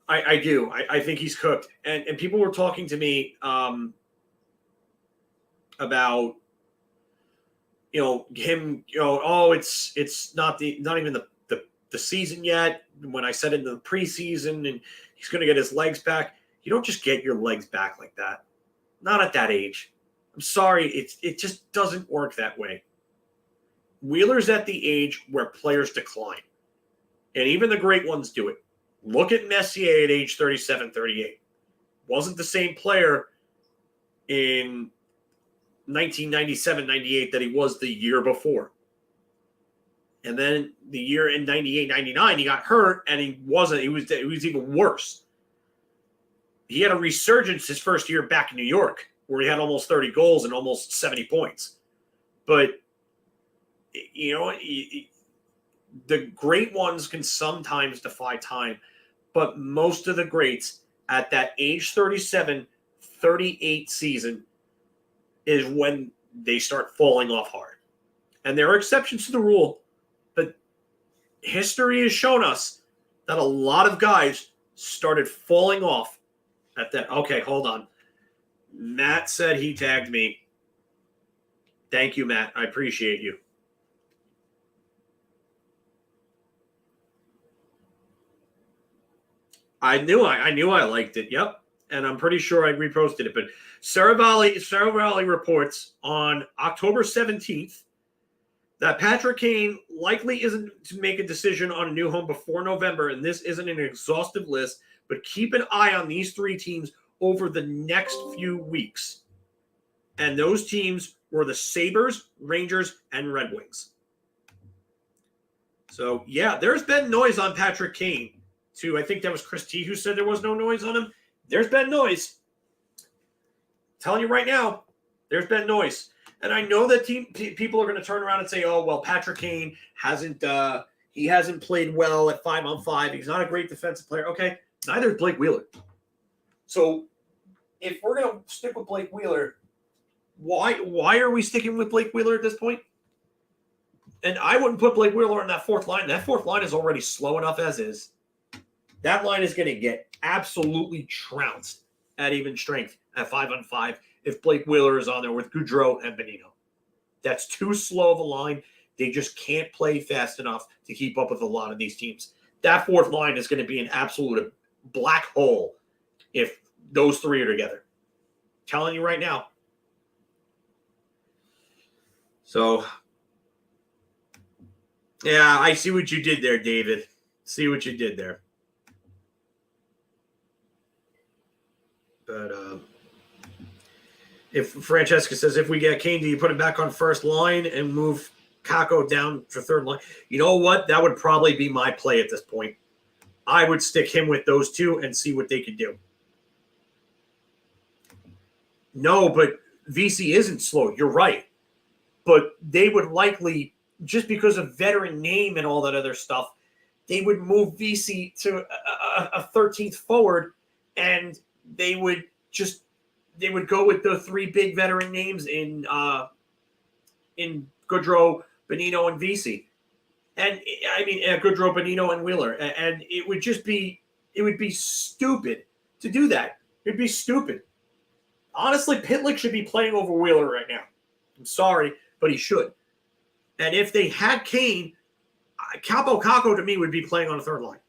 I do. I think he's cooked. And people were talking to me about him. It's not even the season yet. When I said in the preseason, and he's going to get his legs back. You don't just get your legs back like that. Not at that age. I'm sorry. It just doesn't work that way. Wheeler's at the age where players decline. And even the great ones do it. Look at Messier at age 37, 38. Wasn't the same player in 1997, 98 that he was the year before. And then the year in 98, 99, he got hurt and he wasn't. It was even worse. He had a resurgence his first year back in New York where he had almost 30 goals and almost 70 points. But, the great ones can sometimes defy time. But most of the greats at that age 37, 38 season is when they start falling off hard. And there are exceptions to the rule, but history has shown us that a lot of guys started falling off at that. Okay, hold on. Matt said he tagged me. Thank you, Matt. I appreciate you. I knew I liked it. Yep. And I'm pretty sure I reposted it. But Sarah Valley reports on October 17th that Patrick Kane likely isn't to make a decision on a new home before November. And this isn't an exhaustive list, but keep an eye on these three teams over the next few weeks. And those teams were the Sabres, Rangers, and Red Wings. So, yeah, there's been noise on Patrick Kane, too. I think that was Chris T who said there was no noise on him. There's been noise. I'm telling you right now, there's been noise. And I know that people are going to turn around and say, oh, well, Patrick Kane hasn't played well at 5-on-5. He's not a great defensive player. Okay, neither is Blake Wheeler. So if we're going to stick with Blake Wheeler, why are we sticking with Blake Wheeler at this point? And I wouldn't put Blake Wheeler on that fourth line. That fourth line is already slow enough as is. That line is going to get absolutely trounced at even strength at 5-on-5 if Blake Wheeler is on there with Gaudreau and Bonino. That's too slow of a line. They just can't play fast enough to keep up with a lot of these teams. That fourth line is going to be an absolute black hole if those three are together. I'm telling you right now. So, yeah, I see what you did there, David. See what you did there. But if Francesca says, if we get Kane, do you put him back on first line and move Kakko down for third line? You know what? That would probably be my play at this point. I would stick him with those two and see what they could do. No, but VC isn't slow. You're right. But they would likely, just because of veteran name and all that other stuff, they would move VC to a 13th forward, and they would go with the three big veteran names in Gaudreau, Bonino, and VC. And I mean, Gaudreau, Bonino, and Wheeler. And it would be stupid to do that. It'd be stupid. Honestly, Pitlick should be playing over Wheeler right now. I'm sorry, but he should. And if they had Kane, Capo Kakko to me would be playing on a third line.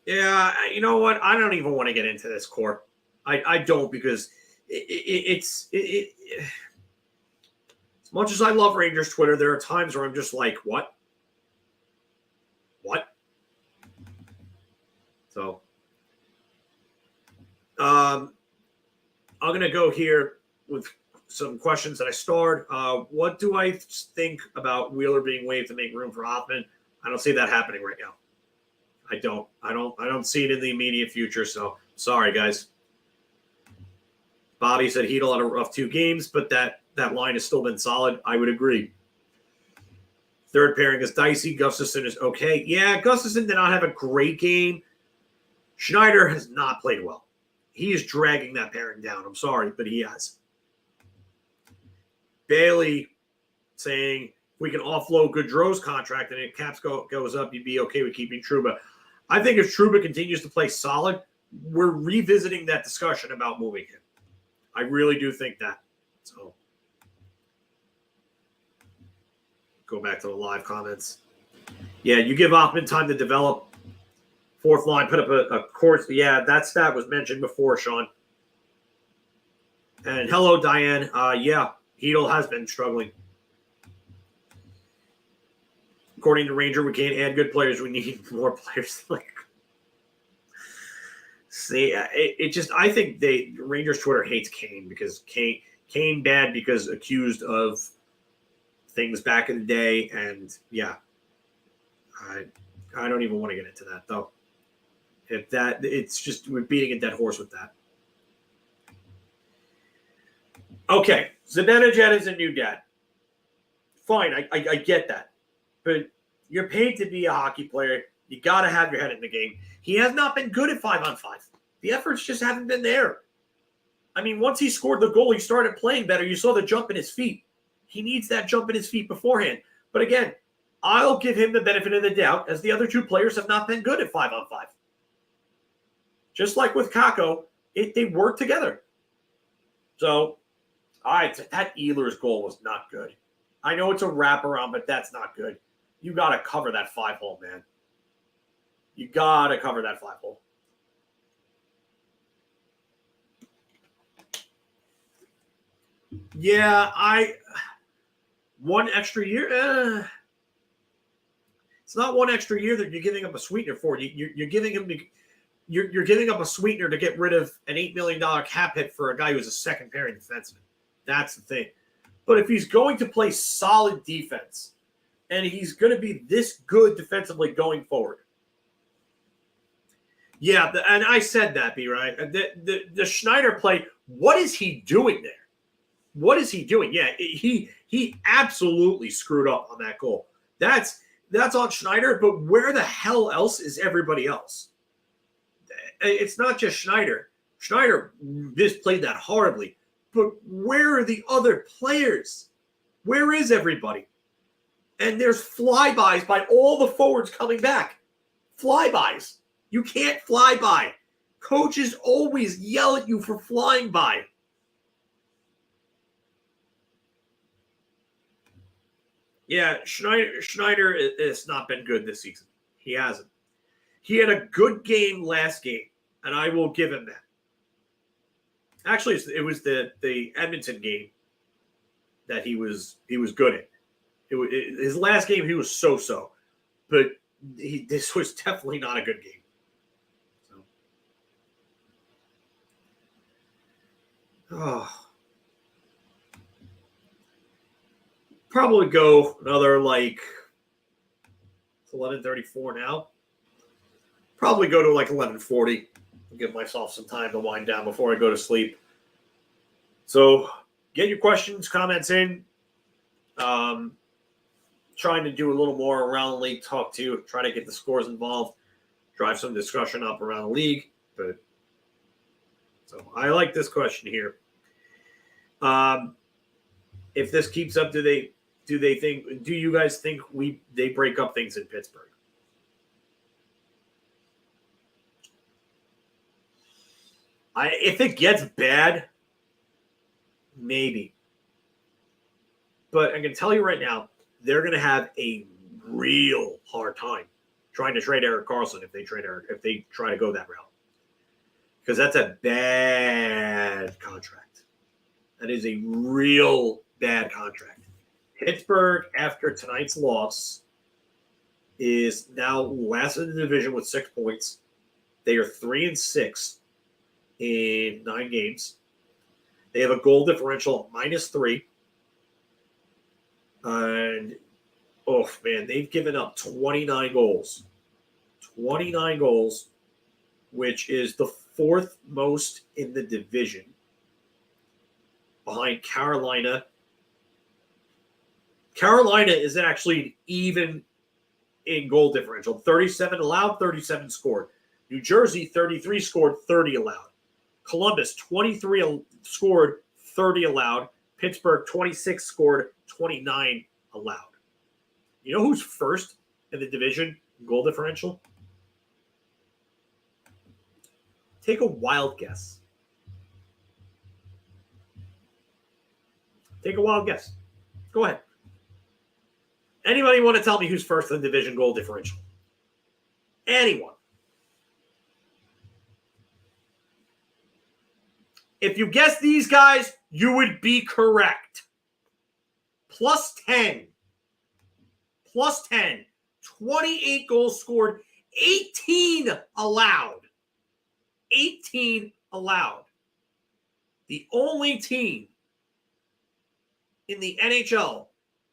Yeah, you know what? I don't even want to get into this core. I don't, because it's as much as I love Rangers Twitter, there are times where I'm just like, what? So, I'm going to go here with some questions that I starred. What do I think about Wheeler being waived to make room for Hoffman? I don't see that happening right now. I don't see it in the immediate future. So sorry, guys. Bobby said Hedl had a rough 2 games, but that line has still been solid. I would agree. Third pairing is dicey. Gustafsson is okay. Yeah, Gustafsson did not have a great game. Schneider has not played well. He is dragging that pairing down. I'm sorry, but he has. Bailey saying, if we can offload Gaudreau's contract and if Caps goes up, you'd be okay with keeping Trouba. I think if Trouba continues to play solid, we're revisiting that discussion about moving him. I really do think that. So go back to the live comments. Yeah, you give Hoffman time to develop. Fourth line, put up a course. Yeah, that stat was mentioned before, Sean. And hello, Diane. Yeah, Hedl has been struggling. According to Ranger, we can't add good players. We need more players. See, I think Rangers Twitter hates Kane because Kane bad because accused of things back in the day. And yeah, I don't even want to get into that though. It's just, we're beating a dead horse with that. Okay, Zibanejad is a new dad. Fine, I get that. But you're paid to be a hockey player. You got to have your head in the game. He has not been good at 5-on-5. The efforts just haven't been there. I mean, once he scored the goal, he started playing better. You saw the jump in his feet. He needs that jump in his feet beforehand. But again, I'll give him the benefit of the doubt, as the other two players have not been good at 5-on-5. Just like with Kakko, they work together. So, all right, that Ehlers goal was not good. I know it's a wraparound, but that's not good. You got to cover that 5-hole, man. You got to cover that flagpole. Yeah, one extra year. It's not one extra year that you're giving up a sweetener for. You're giving him you're giving up a sweetener to get rid of an $8 million cap hit for a guy who's a second pairing defenseman. That's the thing. But if he's going to play solid defense and he's going to be this good defensively going forward, yeah, and I said that, B, right? The Schneider play, what is he doing there? What is he doing? Yeah, he absolutely screwed up on that goal. That's on Schneider, but where the hell else is everybody else? It's not just Schneider. Schneider misplayed that horribly, but where are the other players? Where is everybody? And there's flybys by all the forwards coming back. Flybys. You can't fly by. Coaches always yell at you for flying by. Yeah, Schneider has not been good this season. He hasn't. He had a good game last game, and I will give him that. Actually, it was the Edmonton game that he was good at. His last game, he was so-so. But this was definitely not a good game. Probably go another it's 11:34 now. Probably go to 11:40. Give myself some time to wind down before I go to sleep. So get your questions, comments in. Trying to do a little more around the league talk too. Try to get the scores involved. Drive some discussion up around the league. But so I like this question here. If this keeps up, do you guys think they break up things in Pittsburgh? If it gets bad, maybe. But I can tell you right now, they're going to have a real hard time trying to trade Erik Karlsson if they try to go that route. Because that's a bad contract. That is a real bad contract. Pittsburgh, after tonight's loss, is now last in the division with 6 points. They are 3-6 in 9 games. They have a goal differential of -3. And, oh, man, they've given up 29 goals. 29 goals, which is the 4th most in the division, behind Carolina. Carolina is actually even in goal differential. 37 allowed, 37 scored. New Jersey, 33 scored, 30 allowed. Columbus, 23 scored, 30 allowed. Pittsburgh, 26 scored, 29 allowed. You know who's first in the division in goal differential? Take a wild guess. Take a wild guess. Go ahead. Anybody want to tell me who's first in the division goal differential? Anyone? If you guessed these guys, you would be correct. +10. +10. 28 goals scored, 18 allowed. 18 allowed. The only team in the NHL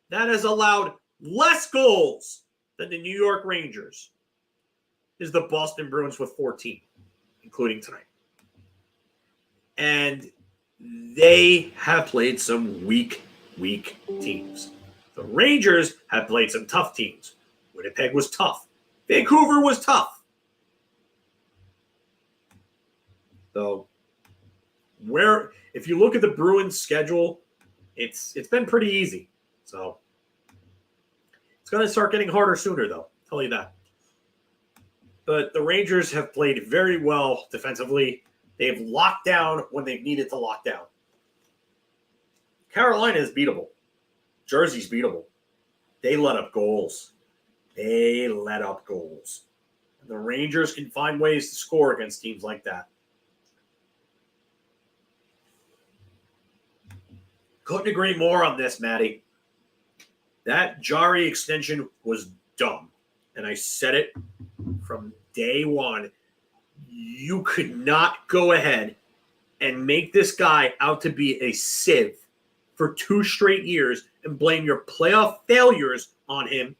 that has allowed less goals than the New York Rangers is the Boston Bruins with 14, including tonight. And they have played some weak teams. The Rangers have played some tough teams. Winnipeg was tough. Vancouver was tough. So, if you look at the Bruins' schedule, it's been pretty easy. So, it's going to start getting harder sooner, though. I'll tell you that. But the Rangers have played very well defensively. They have locked down when they've needed to lock down. Carolina is beatable. Jersey's beatable. They let up goals. The Rangers can find ways to score against teams like that. Couldn't agree more on this, Maddie. That Jari extension was dumb. And I said it from day one. You could not go ahead and make this guy out to be a sieve for 2 straight years and blame your playoff failures on him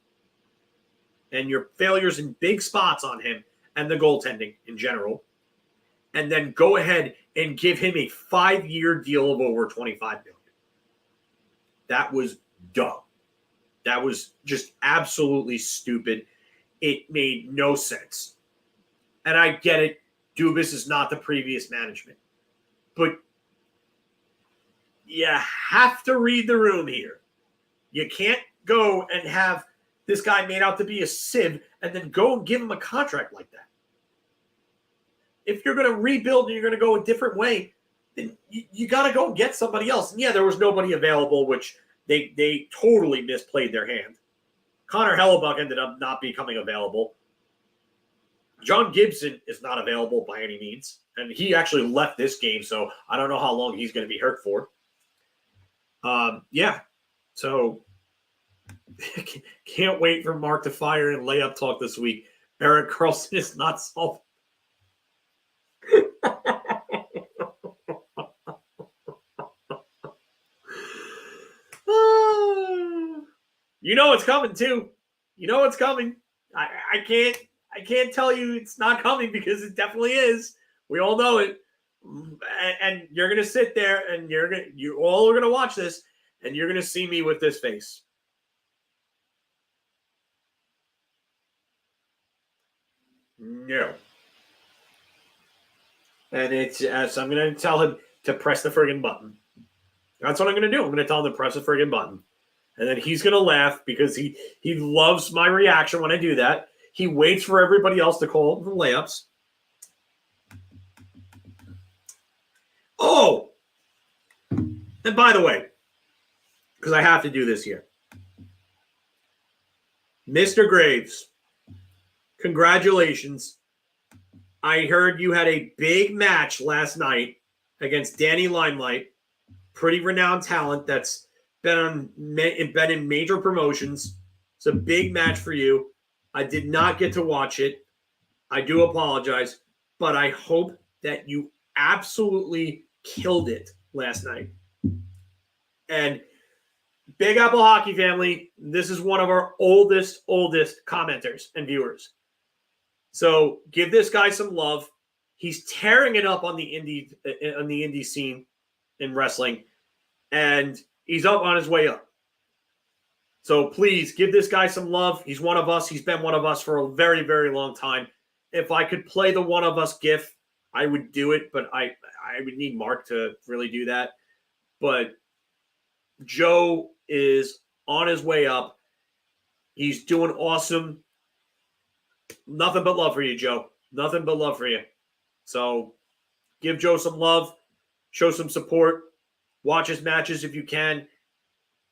and your failures in big spots on him and the goaltending in general, and then go ahead and give him a 5-year deal of over $25 million. That was dumb. That was just absolutely stupid. It made no sense. And I get it. Dubas is not the previous management. But you have to read the room here. You can't go and have this guy made out to be a sieve and then go and give him a contract like that. If you're going to rebuild and you're going to go a different way, then you got to go and get somebody else. And yeah, there was nobody available, which they totally misplayed their hand. Connor Hellebuck ended up not becoming available. John Gibson is not available by any means. And he actually left this game, so I don't know how long he's going to be hurt for. Yeah, so can't wait for Mark to fire in layup talk this week. Erik Karlsson is not solved. You know it's coming too. You know it's coming. I can't tell you it's not coming because it definitely is. We all know it. And you're gonna sit there and you all are gonna watch this and you're gonna see me with this face. No. And it's so I'm gonna tell him to press the friggin' button. That's what I'm gonna do. I'm gonna tell him to press the friggin' button. And then he's gonna laugh because he loves my reaction when I do that. He waits for everybody else to call for layups. Oh! And by the way, because I have to do this here. Mr. Graves, congratulations. I heard you had a big match last night against Danny Limelight, pretty renowned talent that's been in major promotions. It's a big match for you. I did not get to watch it. I do apologize, but I hope that you absolutely killed it last night. And Big Apple Hockey family, this is one of our oldest commenters and viewers. So give this guy some love. He's tearing it up on the indie scene in wrestling, and he's up on his way up. So please give this guy some love. He's one of us. He's been one of us for a very, very long time. If I could play the one of us gif, I would do it, but I would need Mark to really do that. But Joe is on his way up. He's doing awesome. Nothing but love for you, Joe. Nothing but love for you. So give Joe some love. Show some support. Watch his matches if you can.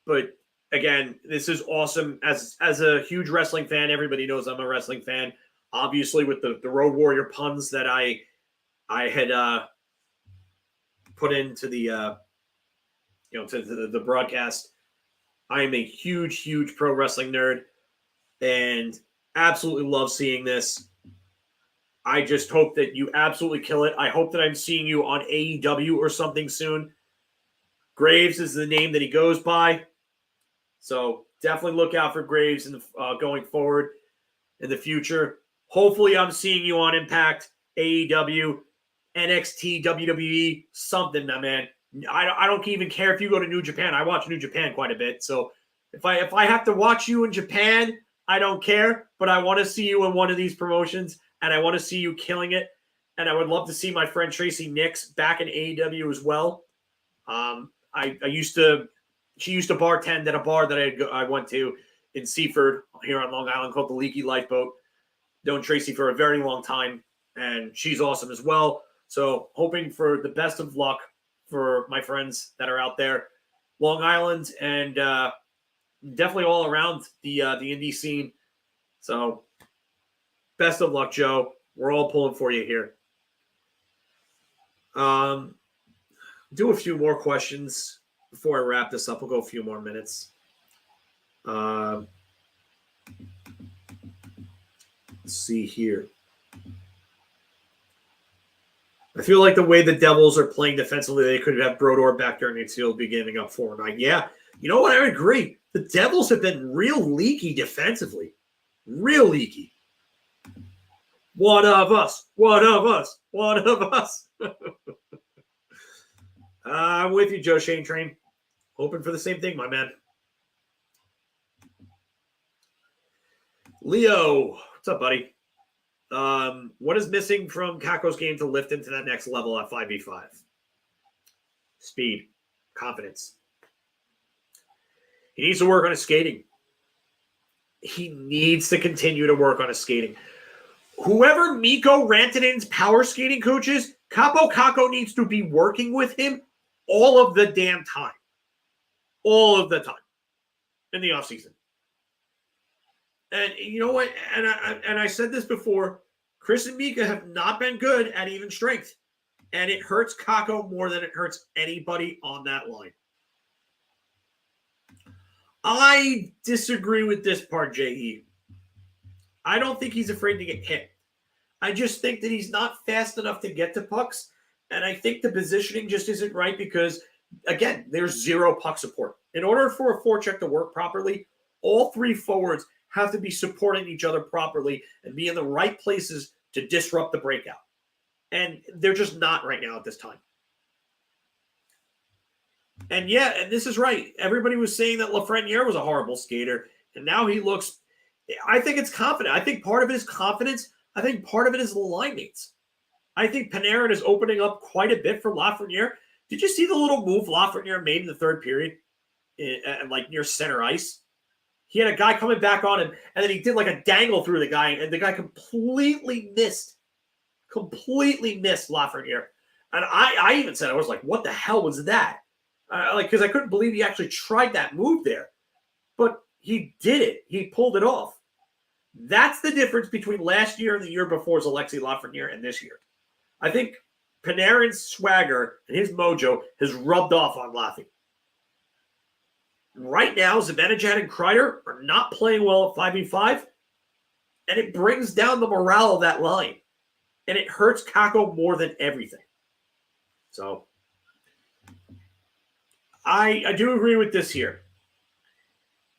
But again, this is awesome. As a huge wrestling fan, everybody knows I'm a wrestling fan. Obviously, with the Road Warrior puns that I had put into the to the broadcast, I am a huge pro wrestling nerd and absolutely love seeing this. I just hope that you absolutely kill it. I hope that I'm seeing you on AEW or something soon. Graves is the name that he goes by. So definitely look out for Graves going forward in the future. Hopefully I'm seeing you on Impact, AEW, NXT, WWE, something, my man. I don't even care if you go to New Japan. I watch New Japan quite a bit. So if I have to watch you in Japan, I don't care. But I want to see you in one of these promotions, and I want to see you killing it. And I would love to see my friend Tracy Nix back in AEW as well. She used to bartend at a bar that I went to in Seaford here on Long Island called the Leaky Lifeboat. Known Tracy for a very long time, and she's awesome as well. So hoping for the best of luck for my friends that are out there, Long Island, and definitely all around the indie scene. So Best of luck, Joe. We're all pulling for you here. Do a few more questions before I wrap this up. We'll go a few more minutes. Let's see here. I feel like the way the Devils are playing defensively, they could have Brodeur back there in the field beginning up 4-9. Yeah, you know what? I agree. The Devils have been real leaky defensively. Real leaky. One of us. One of us. One of us. I'm with you, Joe Shane Train. Hoping for the same thing, my man. Leo, what's up, buddy? What is missing from Kakko's game to lift him to that next level at 5v5? Speed, confidence. He needs to work on his skating. He needs to continue to work on his skating. Whoever Mikko Rantanen's power skating coach is, Kaapo Kakko needs to be working with him all of the damn time. All of the time in the offseason. And you know what? And I said this before, Chris and Mika have not been good at even strength. And it hurts Kakko more than it hurts anybody on that line. I disagree with this part, J.E. I don't think he's afraid to get hit. I just think that he's not fast enough to get to pucks. And I think the positioning just isn't right because, again, there's zero puck support. In order for a forecheck to work properly, all three forwards have to be supporting each other properly and be in the right places to disrupt the breakout. And they're just not right now at this time. And yeah, and this is right. Everybody was saying that Lafreniere was a horrible skater, and now he looks, I think it's confident. I think part of it is confidence. I think part of it is the line mates. I think Panarin is opening up quite a bit for Lafreniere. Did you see the little move Lafreniere made in the third period, like near center ice? He had a guy coming back on him, and then he did like a dangle through the guy, and the guy completely missed Lafreniere. And I even said, I was like, what the hell was that? Because I couldn't believe he actually tried that move there. But he did it. He pulled it off. That's the difference between last year and the year before's Alexis Lafreniere and this year. I think Panarin's swagger and his mojo has rubbed off on Laffy. Right now, Zibanejad and Kreider are not playing well at 5v5, and it brings down the morale of that line. And it hurts Kakko more than everything. So, I do agree with this here.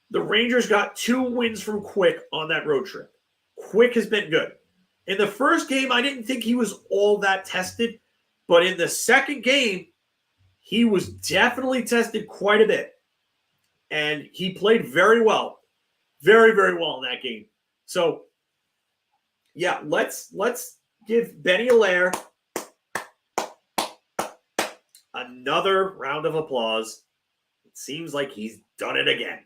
The Rangers got 2 wins from Quick on that road trip. Quick has been good. In the first game, I didn't think he was all that tested, but in the second game, he was definitely tested quite a bit. And he played very well. Very, very well in that game. So, yeah, let's give Benny Allaire another round of applause. It seems like he's done it again.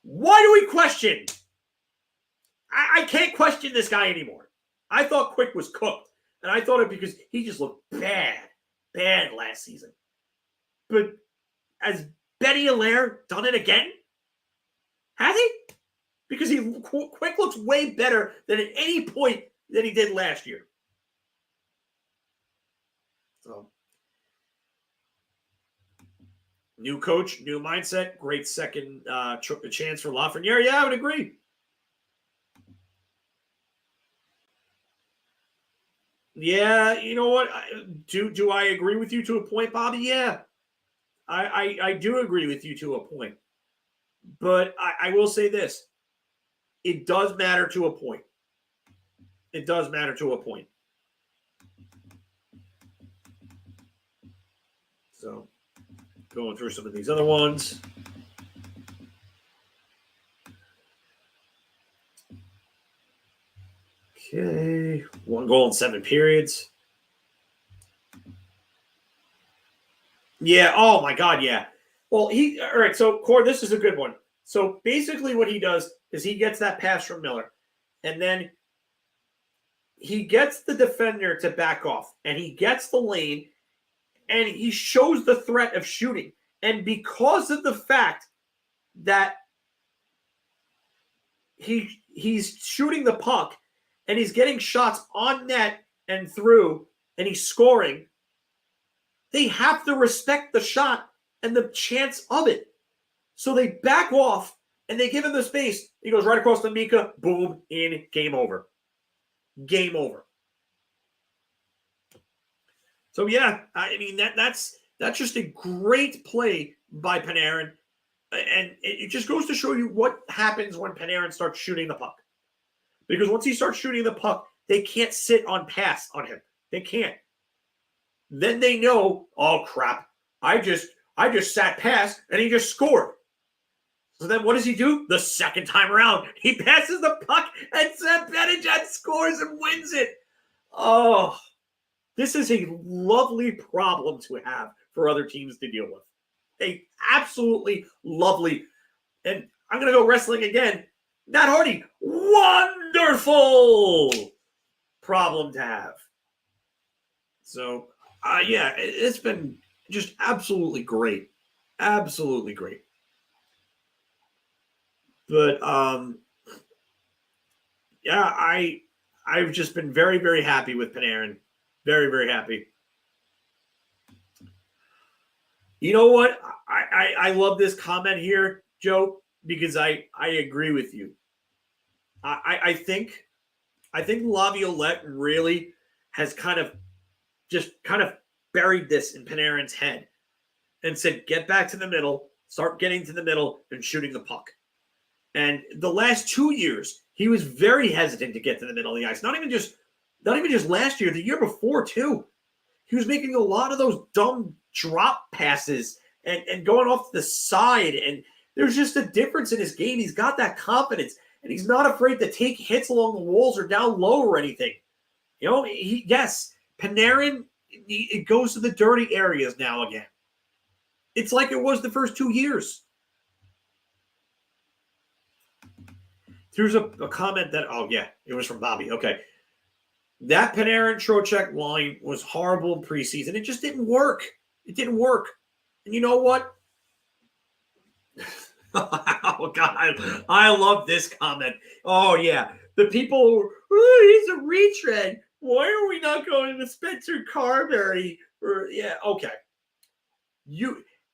Why do we question? I can't question this guy anymore. I thought Quick was cooked. And I thought it because he just looked bad last season. But has Benny Allaire done it again? Has he? Because Quick looks way better than at any point that he did last year. So, new coach, new mindset, great second chance for Lafreniere. Yeah, I would agree. Yeah, you know what? Do I agree with you to a point, Bobby? Yeah, I do agree with you to a point. But I will say this. It does matter to a point. It does matter to a point. So, going through some of these other ones. Okay. 1 goal in 7 periods. Yeah. Oh, my God. Yeah. Well, all right. So, Core, this is a good one. So, basically what he does is he gets that pass from Miller. And then he gets the defender to back off. And he gets the lane. And he shows the threat of shooting. And because of the fact that he he's shooting the puck and he's getting shots on net and through and he's scoring, they have to respect the shot and the chance of it. So they back off and they give him the space. He goes right across the Mika, boom, in, game over. Game over. So yeah, I mean that's just a great play by Panarin, and it just goes to show you what happens when Panarin starts shooting the puck. Because once he starts shooting the puck, they can't sit on pass on him. They can't. Then they know, oh crap, I just sat pass and he just scored. So then what does he do? The second time around, he passes the puck and Sam Benjamin scores and wins it. Oh, this is a lovely problem to have for other teams to deal with. A absolutely lovely, and I'm going to go wrestling again, Matt Hardy, wonderful problem to have. So, yeah, it's been just absolutely great. Absolutely great. But, yeah, I've just been very, very happy with Panarin. Very, very happy. You know what? I love this comment here, Joe, because I agree with you. I think Laviolette really has kind of buried this in Panarin's head and said, get back to the middle, start getting to the middle and shooting the puck. And the last 2 years, he was very hesitant to get to the middle of the ice. Not even just last year, the year before too. He was making a lot of those dumb drop passes and going off the side. And there's just a difference in his game. He's got that confidence, and he's not afraid to take hits along the walls or down low or anything. You know, Panarin, it goes to the dirty areas now again. It's like it was the first 2 years. Here's a comment that, oh yeah, it was from Bobby. Okay. That Panarin-Trocheck line was horrible in preseason. It just didn't work. It didn't work. And you know what? Oh, God. I love this comment. Oh, yeah. The people, he's a retread. Why are we not going to Spencer Carberry? Yeah, okay.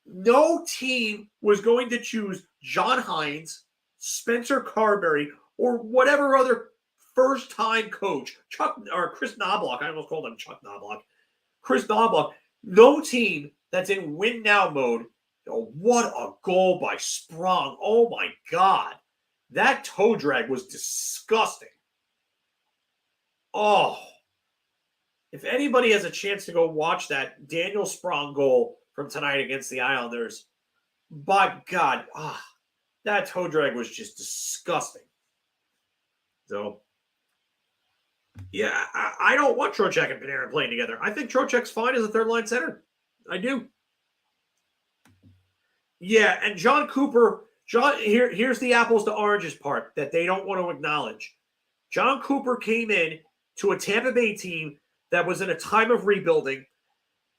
No team was going to choose John Hines, Spencer Carberry, or whatever other first-time coach, Chris Knobloch. I almost called him Chuck Knobloch. Chris Knobloch. No team that's in win-now mode. Oh, what a goal by Sprong. Oh, my God. That toe drag was disgusting. Oh. If anybody has a chance to go watch that Daniel Sprong goal from tonight against the Islanders, by God, that toe drag was just disgusting. So, yeah, I don't want Trocheck and Panarin playing together. I think Trocheck's fine as a third-line center. I do. Yeah, and John Cooper, here's the apples to oranges part that they don't want to acknowledge. John Cooper came in to a Tampa Bay team that was in a time of rebuilding.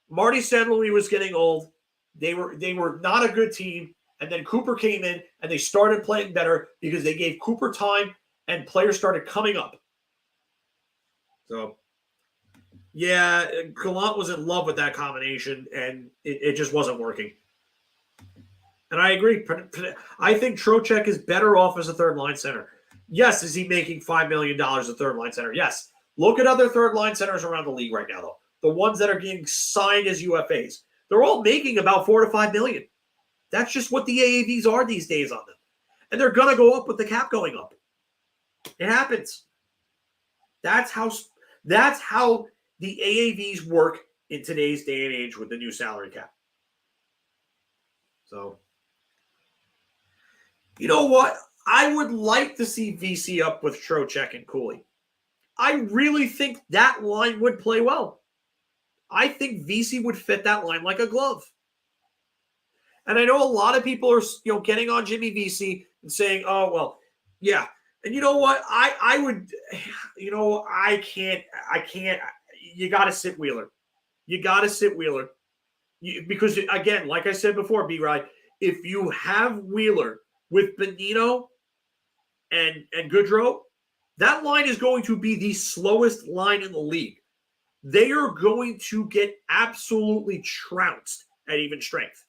Marty St. Louis was getting old. They were not a good team. And then Cooper came in and they started playing better because they gave Cooper time and players started coming up. So, yeah, Gallant was in love with that combination and it just wasn't working. And I agree. I think Trocheck is better off as a third-line center. Yes, is he making $5 million a third-line center? Yes. Look at other third-line centers around the league right now, though. The ones that are getting signed as UFAs. They're all making about $4 to $5 million. That's just what the AAVs are these days on them. And they're going to go up with the cap going up. It happens. That's how the AAVs work in today's day and age with the new salary cap. So, you know what? I would like to see VC up with Trocheck and Cooley. I really think that line would play well. I think VC would fit that line like a glove. And I know a lot of people are, getting on Jimmy VC and saying, "Oh, well, yeah." And you know what? I would, I can't. You got to sit Wheeler. You got to sit Wheeler. Because again, like I said before, B-Ride, if you have Wheeler with Bonino and Goodrow, that line is going to be the slowest line in the league. They are going to get absolutely trounced at even strength.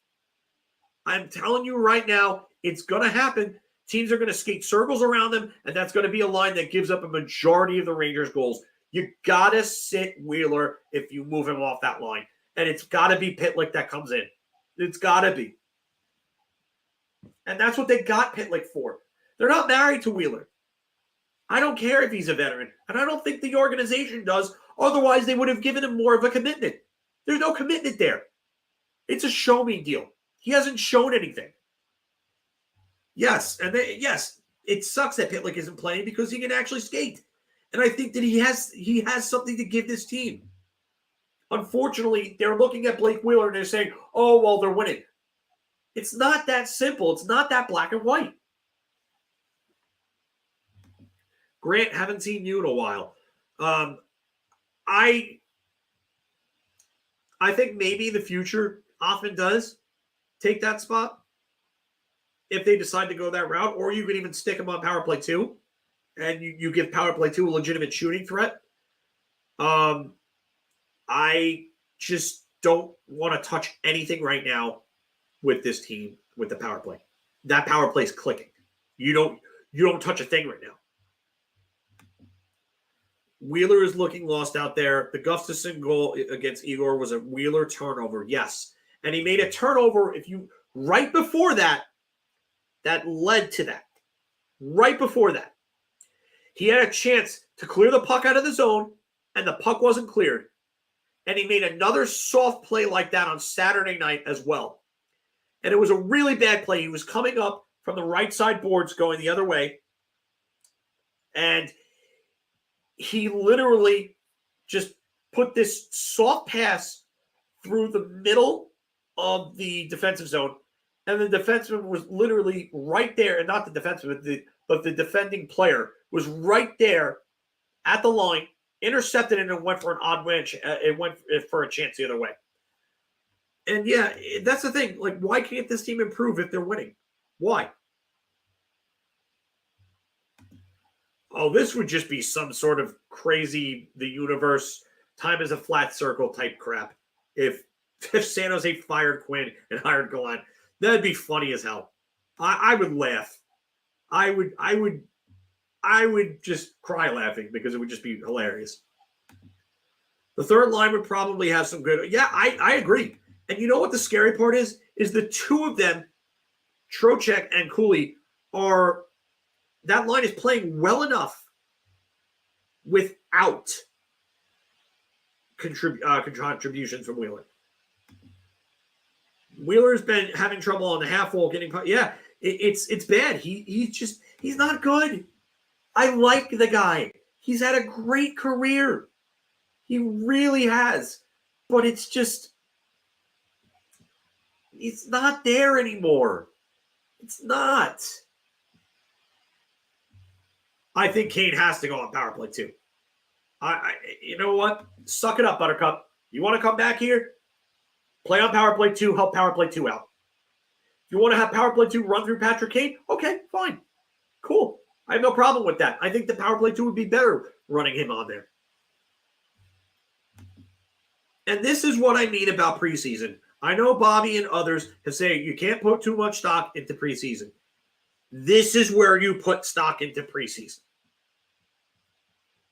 I'm telling you right now, it's going to happen. Teams are going to skate circles around them, and that's going to be a line that gives up a majority of the Rangers' goals. You got to sit Wheeler if you move him off that line. And it's got to be Pitlick that comes in. It's got to be. And that's what they got Pitlick for. They're not married to Wheeler. I don't care if he's a veteran. And I don't think the organization does. Otherwise, they would have given him more of a commitment. There's no commitment there. It's a show-me deal. He hasn't shown anything. Yes, yes, it sucks that Pitlick isn't playing because he can actually skate. And I think that he has something to give this team. Unfortunately, they're looking at Blake Wheeler and they're saying, oh, well, they're winning. It's not that simple. It's not that black and white. Grant, haven't seen you in a while. I think maybe in the future, Hoffman does take that spot if they decide to go that route, or you could even stick him on power play 2, and you give power play 2 a legitimate shooting threat. I just don't want to touch anything right now with this team with the power play. That power play is clicking. You don't touch a thing right now. Wheeler is looking lost out there. The Gustafsson goal against Igor was a Wheeler turnover, yes. And he made a turnover right before that led to that. Right before that. He had a chance to clear the puck out of the zone, and the puck wasn't cleared. And he made another soft play like that on Saturday night as well. And it was a really bad play. He was coming up from the right side boards going the other way. And he literally just put this soft pass through the middle of the defensive zone. And the defenseman was literally right there. And not the defenseman, but the defending player was right there at the line, intercepted it, and went for an odd wedge. It went for a chance the other way. And yeah, that's the thing. Like, why can't this team improve if they're winning? Why? Oh, this would just be some sort of crazy, the universe, time is a flat circle type crap. If San Jose fired Quinn and hired Gallant, that'd be funny as hell. I would laugh. I would just cry laughing because it would just be hilarious. The third line would probably have some good. Yeah, I agree. And you know what the scary part is? Is the two of them, Trocheck and Cooley, that line is playing well enough without contributions from Wheeler. Wheeler's been having trouble on the half wall getting. Yeah, it's bad. He's not good. I like the guy. He's had a great career. He really has. But it's not there anymore. It's not. I think Kane has to go on power play 2. You know what? Suck it up, Buttercup. You want to come back here? Play on power play 2, help power play 2 out. If you want to have power play 2 run through Patrick Kane, okay, fine. Cool. I have no problem with that. I think the power play 2 would be better running him on there. And this is what I mean about preseason. I know Bobby and others have said you can't put too much stock into preseason. This is where you put stock into preseason.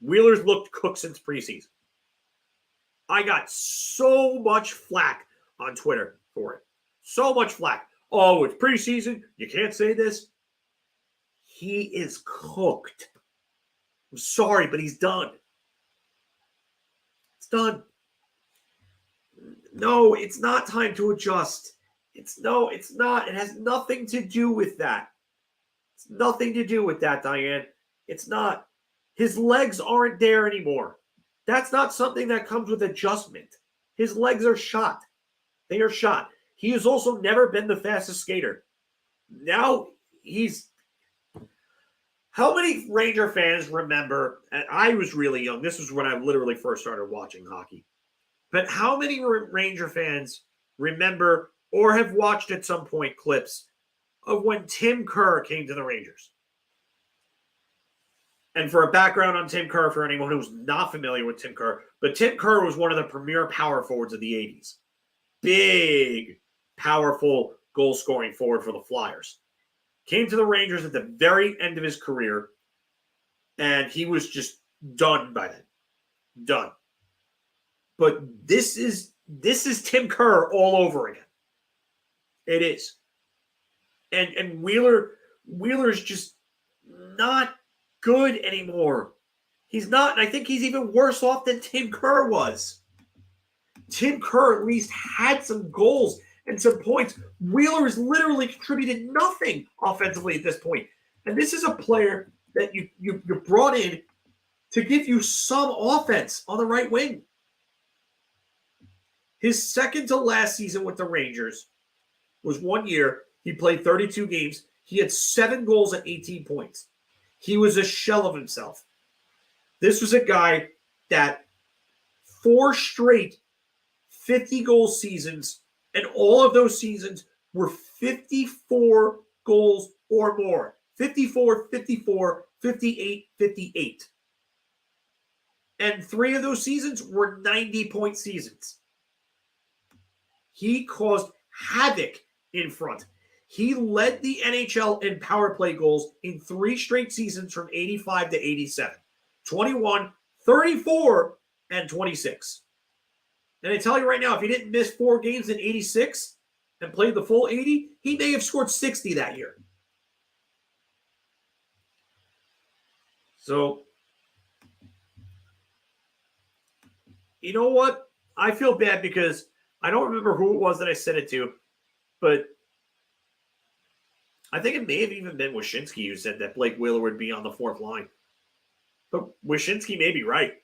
Wheeler's looked cooked since preseason. I got so much flack on Twitter for it. So much flack. Oh, it's preseason. You can't say this. He is cooked. I'm sorry, but he's done. It's done. No, it's not time to adjust. It's not. It has nothing to do with that. It's nothing to do with that, Diane. It's not. His legs aren't there anymore. That's not something that comes with adjustment. His legs are shot. They are shot. He has also never been the fastest skater. Now he's... How many Ranger fans remember, and I was really young, this was when I literally first started watching hockey, but how many Ranger fans remember or have watched at some point clips of when Tim Kerr came to the Rangers? And for a background on Tim Kerr, for anyone who's not familiar with Tim Kerr, but Tim Kerr was one of the premier power forwards of the 80s. Big, powerful goal-scoring forward for the Flyers. Came to the Rangers at the very end of his career, and he was just done by then. Done. But this is Tim Kerr all over again. It is. And Wheeler's just not good anymore. He's not, and I think he's even worse off than Tim Kerr was. Tim Kerr at least had some goals and some points. Wheeler has literally contributed nothing offensively at this point. And this is a player that you brought in to give you some offense on the right wing. His second to last season with the Rangers was 1 year. He played 32 games. He had 7 goals and 18 points. He was a shell of himself. This was a guy that 4 straight 50-goal seasons, and all of those seasons were 54 goals or more. 54, 54, 58, 58. And 3 of those seasons were 90-point seasons. He caused havoc in front. He led the NHL in power play goals in 3 straight seasons from 85 to 87. 21, 34, and 26. And I tell you right now, if he didn't miss 4 games in 86 and played the full 80, he may have scored 60 that year. So, you know what? I feel bad because I don't remember who it was that I said it to, but I think it may have even been Wyshynski who said that Blake Wheeler would be on the 4th line. But Wyshynski may be right.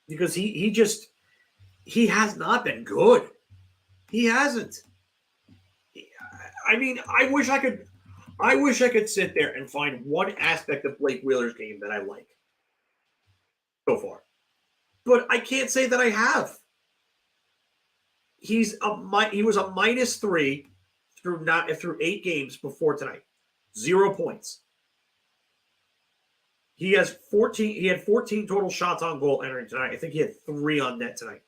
Because he has not been good. He hasn't. I mean, I wish I could sit there and find one aspect of Blake Wheeler's game that I like so far. But I can't say that I have. He was a -3 through 8 games before tonight. 0 points. He had 14 total shots on goal entering tonight. I think he had 3 on net tonight.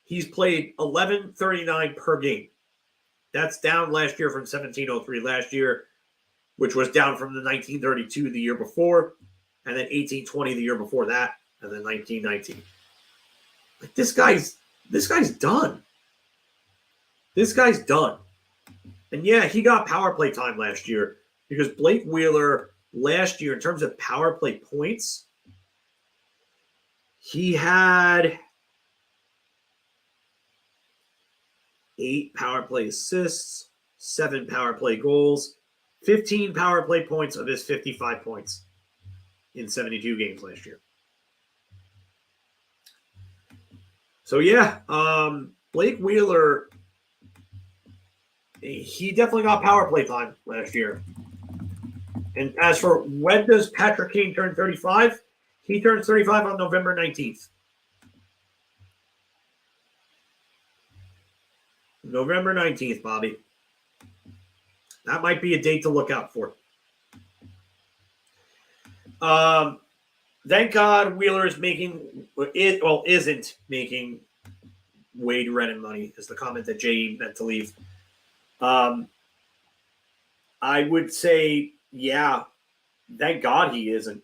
He's played 11:39 per game. That's down last year from 17:03 last year, which was down from the 19:32 the year before, and then 18:20 the year before that, and then 19:19. Like this guy's done. This guy's done. And yeah, he got power play time last year because Blake Wheeler last year, in terms of power play points, he had 8 power play assists, 7 power play goals, 15 power play points of his 55 points in 72 games last year. So yeah, Blake Wheeler, he definitely got power play time last year. And as for when does Patrick Kane turn 35? He turns 35 on November 19th. November 19th, Bobby. That might be a date to look out for. Thank God Wheeler isn't making Wade Redden money, is the comment that Jay meant to leave. I would say, yeah, thank God he isn't.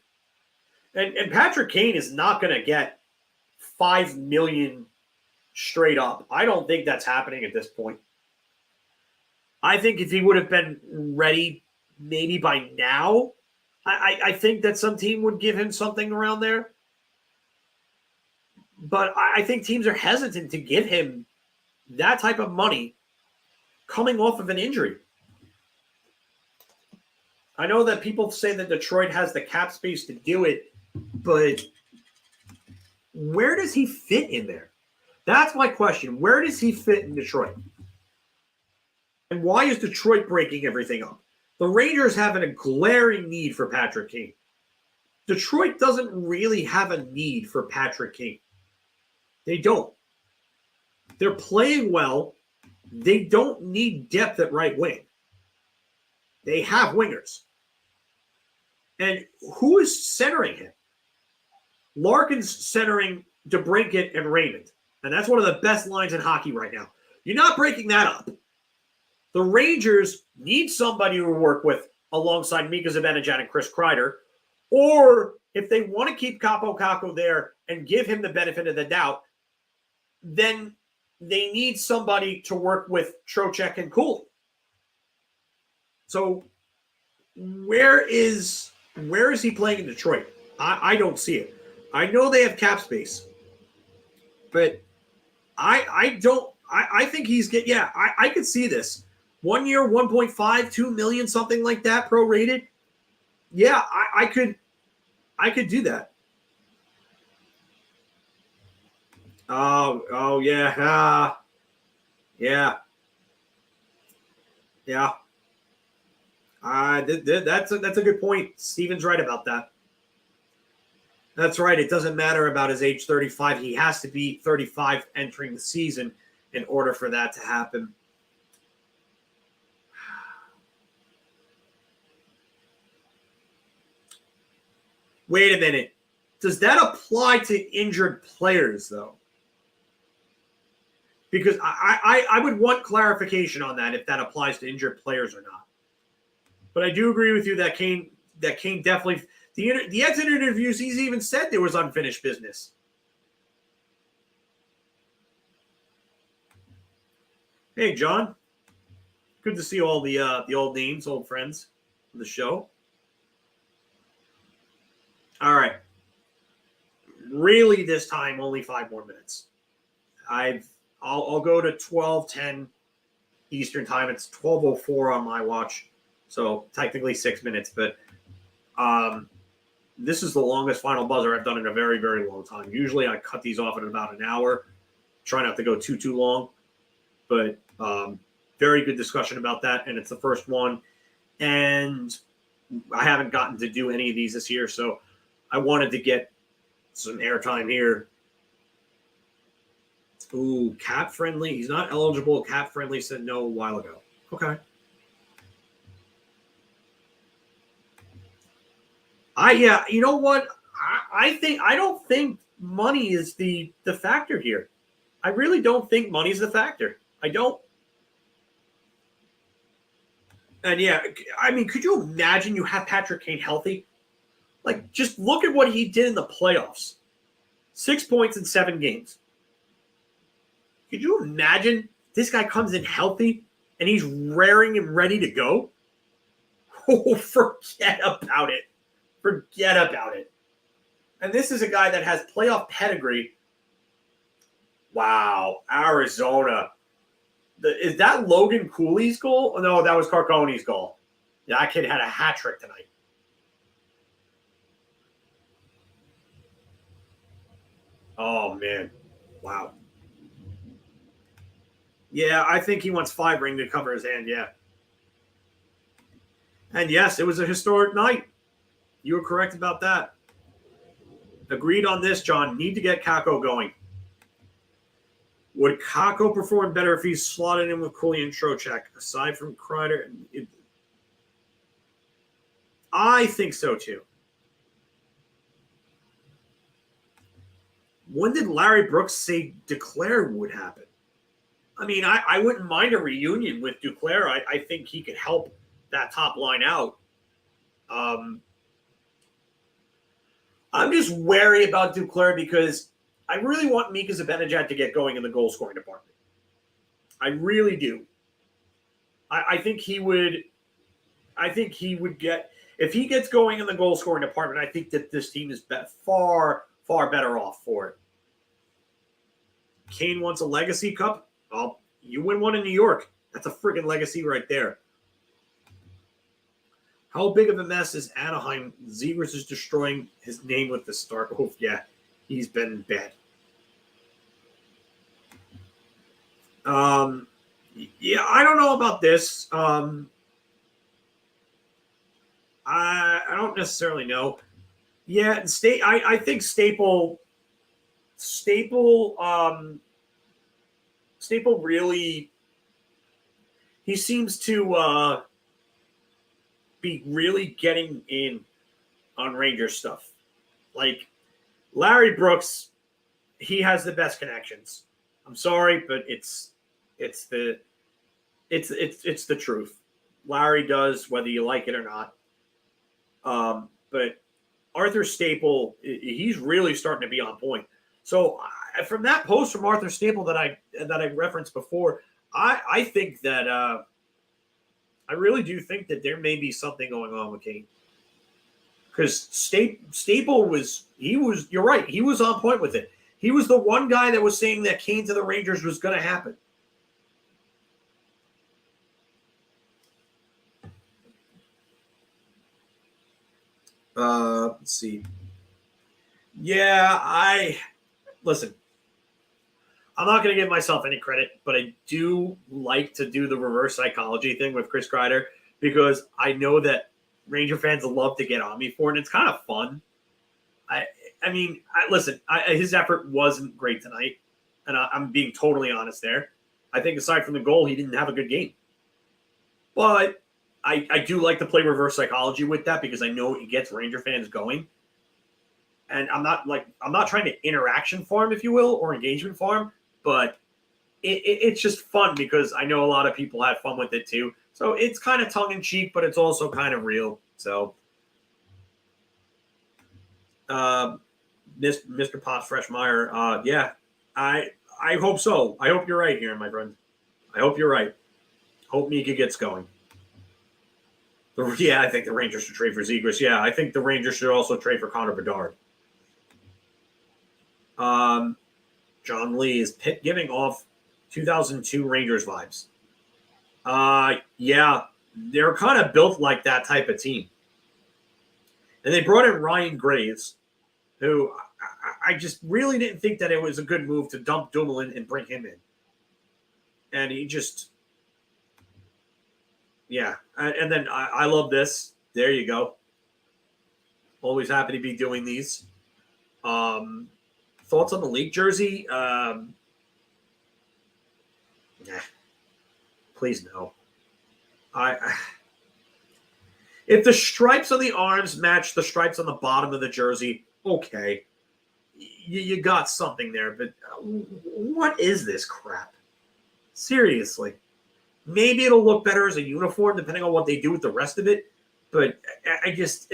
And Patrick Kane is not going to get $5 million straight up. I don't think that's happening at this point. I think if he would have been ready maybe by now, I think that some team would give him something around there. But I think teams are hesitant to give him that type of money coming off of an injury. I know that people say that Detroit has the cap space to do it, but where does he fit in there? That's my question. Where does he fit in Detroit? And why is Detroit breaking everything up? The Rangers have a glaring need for Patrick Kane. Detroit doesn't really have a need for Patrick Kane. They don't. They're playing well. They don't need depth at right wing. They have wingers. And who is centering him? Larkin's centering DeBrincat and Raymond. And that's one of the best lines in hockey right now. You're not breaking that up. The Rangers need somebody to work with alongside Mika Zibanejad and Chris Kreider. Or if they want to keep Kaapo Kakko there and give him the benefit of the doubt, then they need somebody to work with Trocheck and Cooley. So where is he playing in Detroit? I don't see it. I know they have cap space, but I don't. I think he's get. Yeah, I could see this 1 year, 1.5, 2 million, something like that, prorated. Yeah, I could do that. Oh yeah, yeah. That's a good point. Steven's right about that. That's right. It doesn't matter about his age 35. He has to be 35 entering the season in order for that to happen. Wait a minute. Does that apply to injured players, though? Because I would want clarification on that, if that applies to injured players or not. But I do agree with you that Kane definitely – the exit interviews, he's even said there was unfinished business. Hey, John. Good to see all the old names, old friends of the show. All right. Really, this time, only 5 more minutes. I'll go to 12:10 Eastern time. It's 12:04 on my watch, so technically 6 minutes. But this is the longest final buzzer I've done in a very, very long time. Usually, I cut these off at about an hour. Try not to go too long. But very good discussion about that, and it's the first one. And I haven't gotten to do any of these this year, so I wanted to get some airtime here. Ooh, cap friendly. He's not eligible. Cap friendly said no a while ago. Okay. You know what? I don't think money is the factor here. I really don't think money's the factor. I don't. And yeah, I mean, could you imagine you have Patrick Kane healthy? Like, just look at what he did in the playoffs. 6 points in 7 games. Could you imagine this guy comes in healthy and he's raring and ready to go? Oh, forget about it. Forget about it. And this is a guy that has playoff pedigree. Wow, Arizona. Is that Logan Cooley's goal? Oh, no, that was Carcone's goal. Yeah, that kid had a hat trick tonight. Oh, man. Wow. Yeah, I think he wants 5 ring to cover his hand, yeah. And yes, it was a historic night. You were correct about that. Agreed on this, John. Need to get Kakko going. Would Kakko perform better if he's slotted in with Cooley and Trocheck, aside from Kreider? I think so, too. When did Larry Brooks say Duclair would happen? I mean, I wouldn't mind a reunion with Duclair. I think he could help that top line out. I'm just wary about Duclair because I really want Mika Zibanejad to get going in the goal scoring department. I really do. I think he would get, if he gets going in the goal scoring department, I think that this team is far, far better off for it. Kane wants a legacy cup. Well, you win one in New York. That's a friggin' legacy right there. How big of a mess is Anaheim? Zegras is destroying his name with the start. Oh, yeah, he's been bad. Yeah, I don't know about this. I don't necessarily know. Yeah, I think Staple really, he seems to be really getting in on Rangers stuff. Like Larry Brooks, he has the best connections. I'm sorry, but it's the truth. Larry does, whether you like it or not. But Arthur Staple, he's really starting to be on point. So from that post from Arthur Staple that I referenced before, I think that I really do think that there may be something going on with Kane. Because Staple was you're right, he was on point with it. He was the one guy that was saying that Kane to the Rangers was going to happen. Let's see. Yeah, listen. I'm not going to give myself any credit, but I do like to do the reverse psychology thing with Chris Kreider because I know that Ranger fans love to get on me for it, and it's kind of fun. Listen, his effort wasn't great tonight, and I'm being totally honest there. I think aside from the goal, he didn't have a good game. But I do like to play reverse psychology with that because I know it gets Ranger fans going. And I'm not trying to interaction farm, if you will, or engagement farm, but it's just fun because I know a lot of people had fun with it too. So it's kind of tongue in cheek, but it's also kind of real. So, Mr. Pops Freshmeyer, yeah, I hope so. I hope you're right here, my friend. I hope you're right. Hope Mika gets going. Yeah, I think the Rangers should trade for Zegras. Yeah, I think the Rangers should also trade for Connor Bedard. John Lee is giving off 2002 Rangers vibes. Yeah, they're kind of built like that type of team. And they brought in Ryan Graves, who I just really didn't think that it was a good move to dump Dumoulin and bring him in. And he just, yeah. And then I love this. There you go. Always happy to be doing these. Thoughts on the league jersey? Please no. If the stripes on the arms match the stripes on the bottom of the jersey, okay, you got something there. But what is this crap? Seriously, maybe it'll look better as a uniform depending on what they do with the rest of it. But I just.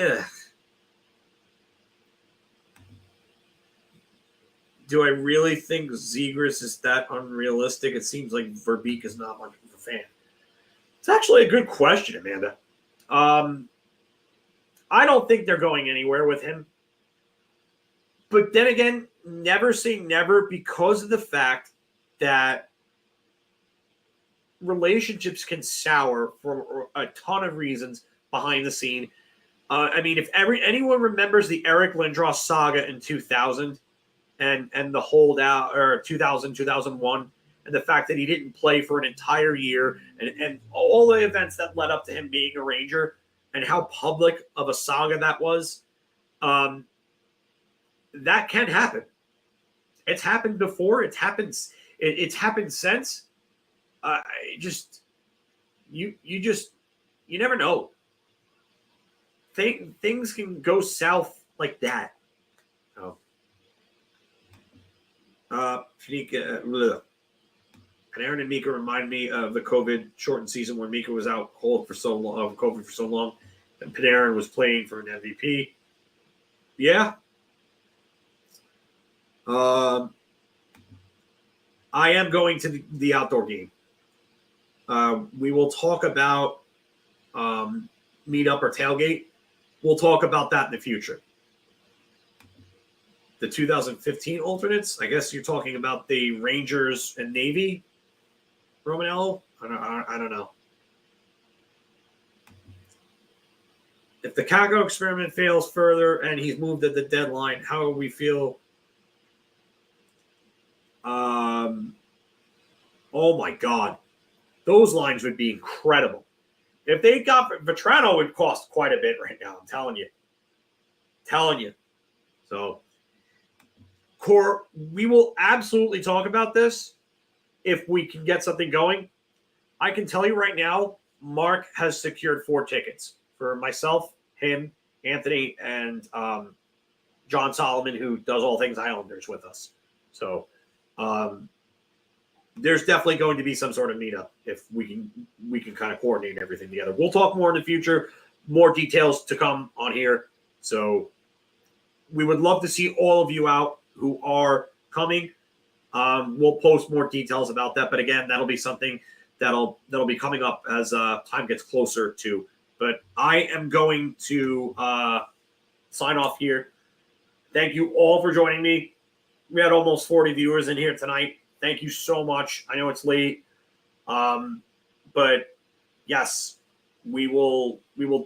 Do I really think Zegras is that unrealistic? It seems like Verbeek is not much of a fan. It's actually a good question, Amanda. I don't think they're going anywhere with him. But then again, never say never because of the fact that relationships can sour for a ton of reasons behind the scene. If anyone remembers the Eric Lindros saga in 2000, and the holdout, or 2000, 2001, and the fact that he didn't play for an entire year, and all the events that led up to him being a Ranger, and how public of a saga that was, that can happen. It's happened before. It's happened since. You never know. Things can go south like that. Oh. And Aaron and Mika remind me of the COVID shortened season when Mika was out cold for so long, COVID for so long, and Panarin was playing for an MVP. Yeah. I am going to the outdoor game. We will talk about meetup or tailgate. We'll talk about that in the future. The 2015 alternates, I guess you're talking about the Rangers and Navy, Romanello? I don't know. If the Kako experiment fails further and he's moved at the deadline, how will we feel? Oh my God. Those lines would be incredible. If they got Vetrano, would cost quite a bit right now. I'm telling you. So, Core, we will absolutely talk about this if we can get something going. I can tell you right now, Mark has secured 4 tickets for myself, him, Anthony and John Solomon, who does all things Islanders with us. So there's definitely going to be some sort of meetup if we can kind of coordinate everything together. We'll talk more in the future, more details to come on here. So we would love to see all of you out who are coming. We'll post more details about that, but again, that'll be something that'll be coming up as time gets closer to. But I am going to sign off here. Thank you all for joining me. We had almost 40 viewers in here tonight. Thank you so much. I know it's late, but yes, we will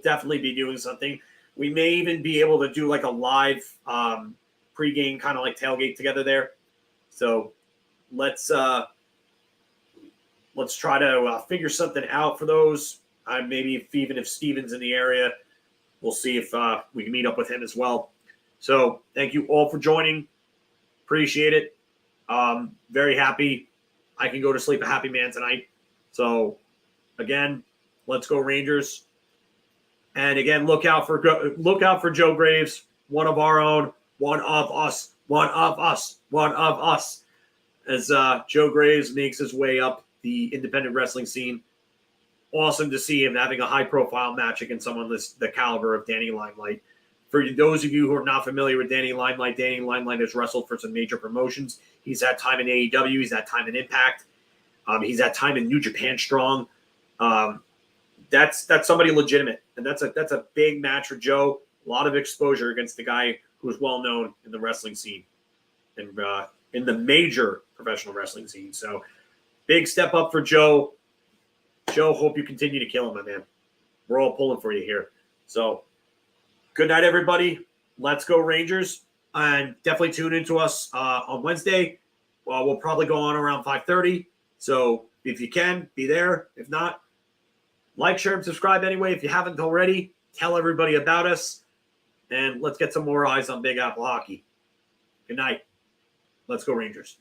definitely be doing something. We may even be able to do like a live pregame kind of like tailgate together there. So let's try to figure something out for those. Maybe even if Steven's in the area, we'll see if we can meet up with him as well. So thank you all for joining. Appreciate it. Very happy. I can go to sleep a happy man tonight. So again, let's go Rangers. And again, look out for Joe Graves, one of our own, one of us, as Joe Graves makes his way up the independent wrestling scene. Awesome to see him having a high-profile match against someone the caliber of Danny Limelight. For those of you who are not familiar with Danny Limelight has wrestled for some major promotions. He's had time in AEW. He's had time in Impact. He's had time in New Japan Strong. That's somebody legitimate, and that's a big match for Joe. A lot of exposure against the guy who's well known in the wrestling scene, and in the major professional wrestling scene. So, big step up for Joe. Joe, hope you continue to kill him, my man. We're all pulling for you here. So, good night, everybody. Let's go Rangers, and definitely tune into us on Wednesday. We'll probably go on around 5:30. So, if you can, be there. If not, like, share, and subscribe anyway. If you haven't already, tell everybody about us. And let's get some more eyes on Big Apple Hockey. Good night. Let's go Rangers.